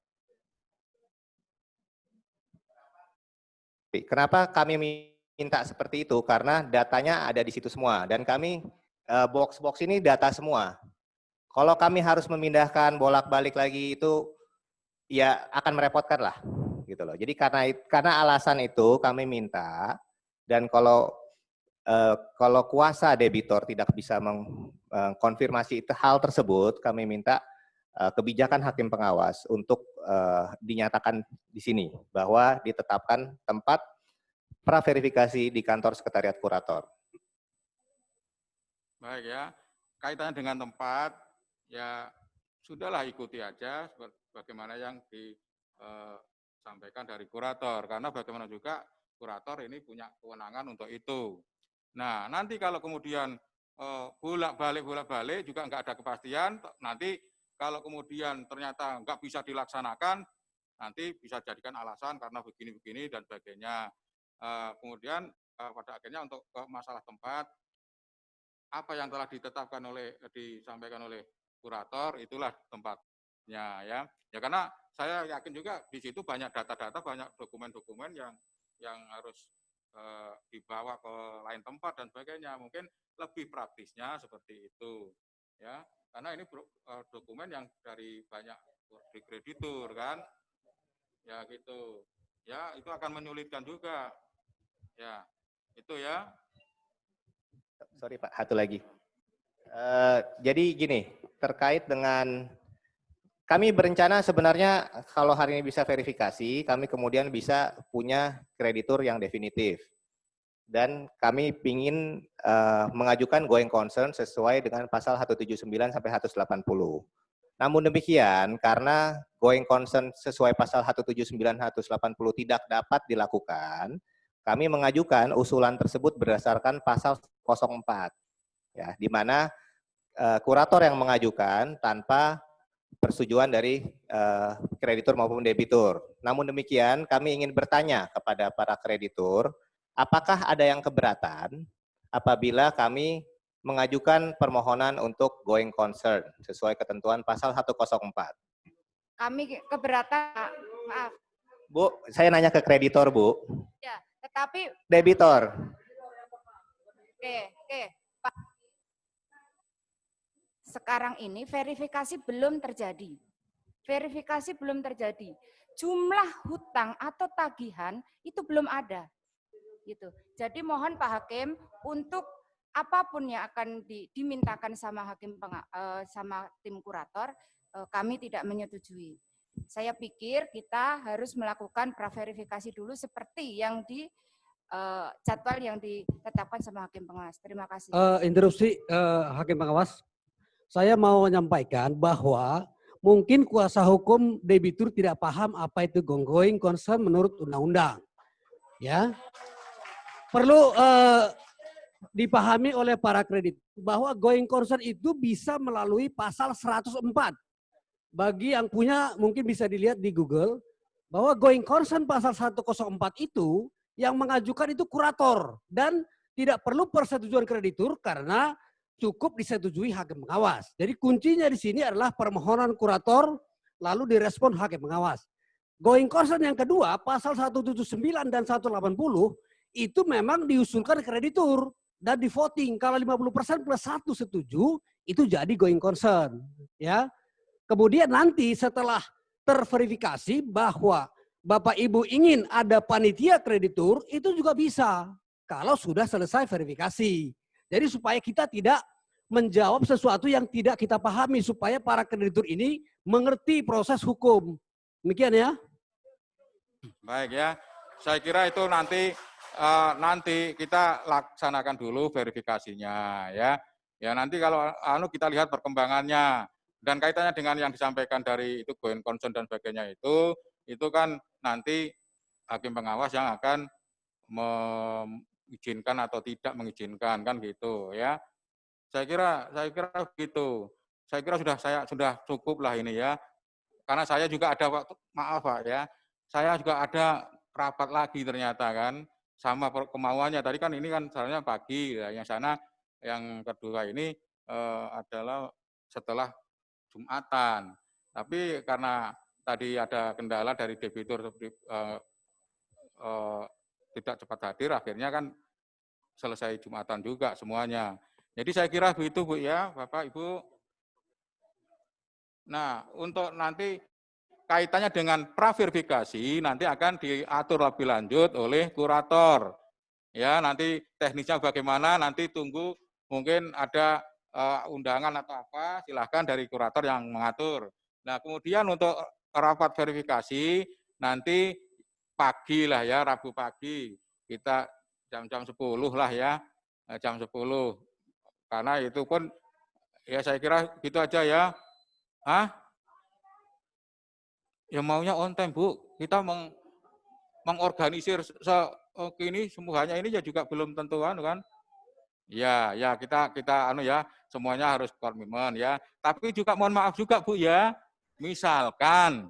Kenapa kami minta seperti itu? Karena datanya ada di situ semua dan kami box-box ini data semua. Kalau kami harus memindahkan bolak-balik lagi itu ya akan merepotkan lah. Gitu loh. Jadi karena alasan itu kami minta, dan kalau kuasa debitor tidak bisa mengkonfirmasi hal tersebut, kami minta kebijakan hakim pengawas untuk dinyatakan di sini bahwa ditetapkan tempat pra-verifikasi di kantor sekretariat kurator. Baik ya, kaitannya dengan tempat ya sudahlah ikuti aja bagaimana yang sampaikan dari kurator, karena bagaimana juga kurator ini punya kewenangan untuk itu. Nah, nanti kalau kemudian bolak-balik juga nggak ada kepastian, nanti kalau kemudian ternyata nggak bisa dilaksanakan, nanti bisa jadikan alasan karena begini-begini dan sebagainya. Kemudian pada akhirnya untuk masalah tempat, apa yang telah disampaikan oleh kurator, itulah tempatnya ya. Ya karena saya yakin juga di situ banyak data-data, banyak dokumen-dokumen yang harus dibawa ke lain tempat dan sebagainya. Mungkin lebih praktisnya seperti itu, ya. Karena ini dokumen yang dari banyak kreditur kan, ya gitu. Ya itu akan menyulitkan juga, ya. Itu ya. Sorry Pak, satu lagi. Jadi gini, terkait dengan kami berencana sebenarnya kalau hari ini bisa verifikasi, kami kemudian bisa punya kreditur yang definitif. Dan kami ingin mengajukan going concern sesuai dengan pasal 179 sampai 180. Namun demikian, karena going concern sesuai pasal 179 180 tidak dapat dilakukan, kami mengajukan usulan tersebut berdasarkan pasal 04. Ya, di mana kurator yang mengajukan tanpa persetujuan dari kreditur maupun debitur. Namun demikian, kami ingin bertanya kepada para kreditur, apakah ada yang keberatan apabila kami mengajukan permohonan untuk going concern sesuai ketentuan pasal 104? Kami keberatan, maaf. Bu, saya nanya ke kreditor, Bu. Ya, tetapi debitor. Oke, Pak. Sekarang ini verifikasi belum terjadi. Verifikasi belum terjadi. Jumlah hutang atau tagihan itu belum ada. Gitu. Jadi mohon Pak Hakim untuk apapun yang akan dimintakan sama sama tim kurator, kami tidak menyetujui. Saya pikir kita harus melakukan praverifikasi dulu seperti yang di jadwal yang ditetapkan sama hakim pengawas. Terima kasih. Interupsi hakim pengawas. Saya mau menyampaikan bahwa mungkin kuasa hukum debitur tidak paham apa itu going concern menurut undang-undang. Ya. Perlu dipahami oleh para kreditur bahwa going concern itu bisa melalui pasal 104. Bagi yang punya mungkin bisa dilihat di Google bahwa going concern pasal 104 itu yang mengajukan itu kurator dan tidak perlu persetujuan kreditur karena cukup disetujui hakim pengawas. Jadi kuncinya di sini adalah permohonan kurator lalu direspon hakim pengawas. Going concern yang kedua pasal 179 dan 180 itu memang diusulkan kreditur dan di voting kalau 50% plus 1 setuju itu jadi going concern, ya. Kemudian nanti setelah terverifikasi bahwa Bapak Ibu ingin ada panitia kreditur itu juga bisa kalau sudah selesai verifikasi. Jadi supaya kita tidak menjawab sesuatu yang tidak kita pahami supaya para kreditur ini mengerti proses hukum. Demikian ya. Baik ya. Saya kira itu nanti kita laksanakan dulu verifikasinya ya. Ya nanti kalau kita lihat perkembangannya. Dan kaitannya dengan yang disampaikan dari itu going concern dan sebagainya itu kan nanti hakim pengawas yang akan mengizinkan atau tidak mengizinkan kan gitu ya. Saya kira begitu. Saya kira sudah cukup lah ini ya. Karena saya juga ada waktu, maaf Pak ya, saya juga ada rapat lagi ternyata kan sama kemauannya. Tadi kan ini kan sebenarnya pagi ya, yang sana yang kedua ini adalah setelah Jumatan. Tapi karena tadi ada kendala dari debitur tidak cepat hadir, akhirnya kan selesai Jumatan juga semuanya. Jadi saya kira begitu Bu ya, Bapak Ibu. Nah, untuk nanti kaitannya dengan praverifikasi nanti akan diatur lebih lanjut oleh kurator. Ya, nanti teknisnya bagaimana, nanti tunggu mungkin ada undangan atau apa, silahkan dari kurator yang mengatur. Nah, kemudian untuk rapat verifikasi nanti pagi lah ya, Rabu pagi, kita jam-jam 10 lah ya, jam 10. Karena itu pun, ya saya kira gitu aja ya. Ya maunya on time Bu, kita mengorganisir ini semuanya ini ya juga belum tentuan kan. Ya kita ya semuanya harus komitmen ya. Tapi juga mohon maaf juga Bu ya. Misalkan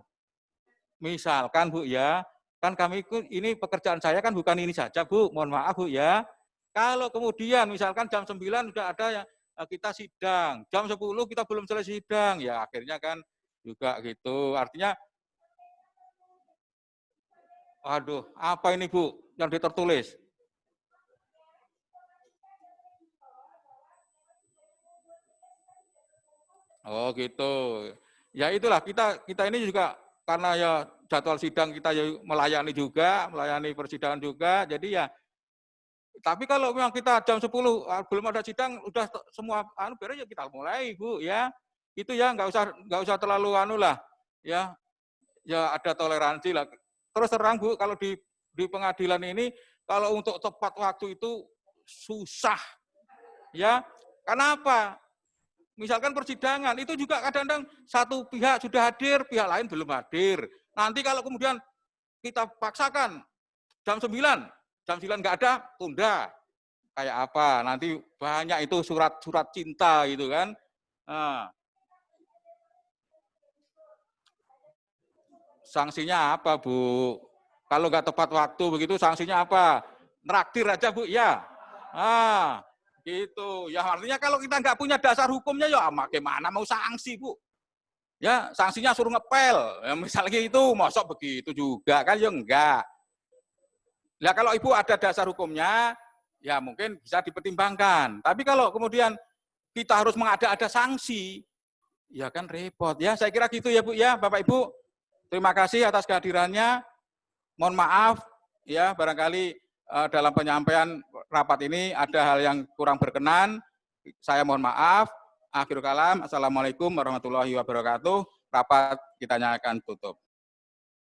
Bu ya, kan kami ini pekerjaan saya kan bukan ini saja Bu, mohon maaf Bu ya. Kalau kemudian misalkan jam 9 sudah ada yang kita sidang, jam 10 kita belum selesai sidang, ya akhirnya kan juga gitu. Artinya aduh, apa ini Bu yang ditertulis? Oh gitu. Ya itulah kita ini juga karena ya jadwal sidang kita ya melayani persidangan juga. Jadi ya tapi kalau memang kita jam 10 belum ada sidang udah semua beres ya kita mulai Bu ya. Itu ya nggak usah terlalu lah ya. Ya ada toleransi lah. Terus terang Bu kalau di pengadilan ini kalau untuk tepat waktu itu susah. Ya. Kenapa? Misalkan persidangan, itu juga kadang-kadang satu pihak sudah hadir, pihak lain belum hadir. Nanti kalau kemudian kita paksakan jam 9 nggak ada, tunda. Kayak apa? Nanti banyak itu surat-surat cinta gitu kan. Nah. Sanksinya apa Bu? Kalau nggak tepat waktu begitu sanksinya apa? Neraktir aja Bu ya. Gitu. Ya artinya kalau kita nggak punya dasar hukumnya ya gimana mau sanksi Bu? Ya sanksinya suruh ngepel. Ya, misalnya itu mosok begitu juga kan ya enggak. Ya kalau Ibu ada dasar hukumnya ya mungkin bisa dipertimbangkan. Tapi kalau kemudian kita harus mengada-ada sanksi ya kan repot ya. Saya kira gitu ya Bu ya, Bapak Ibu. Terima kasih atas kehadirannya. Mohon maaf ya barangkali dalam penyampaian rapat ini ada hal yang kurang berkenan. Saya mohon maaf. Akhirul kalam. Assalamualaikum warahmatullahi wabarakatuh. Rapat kita nyatakan tutup.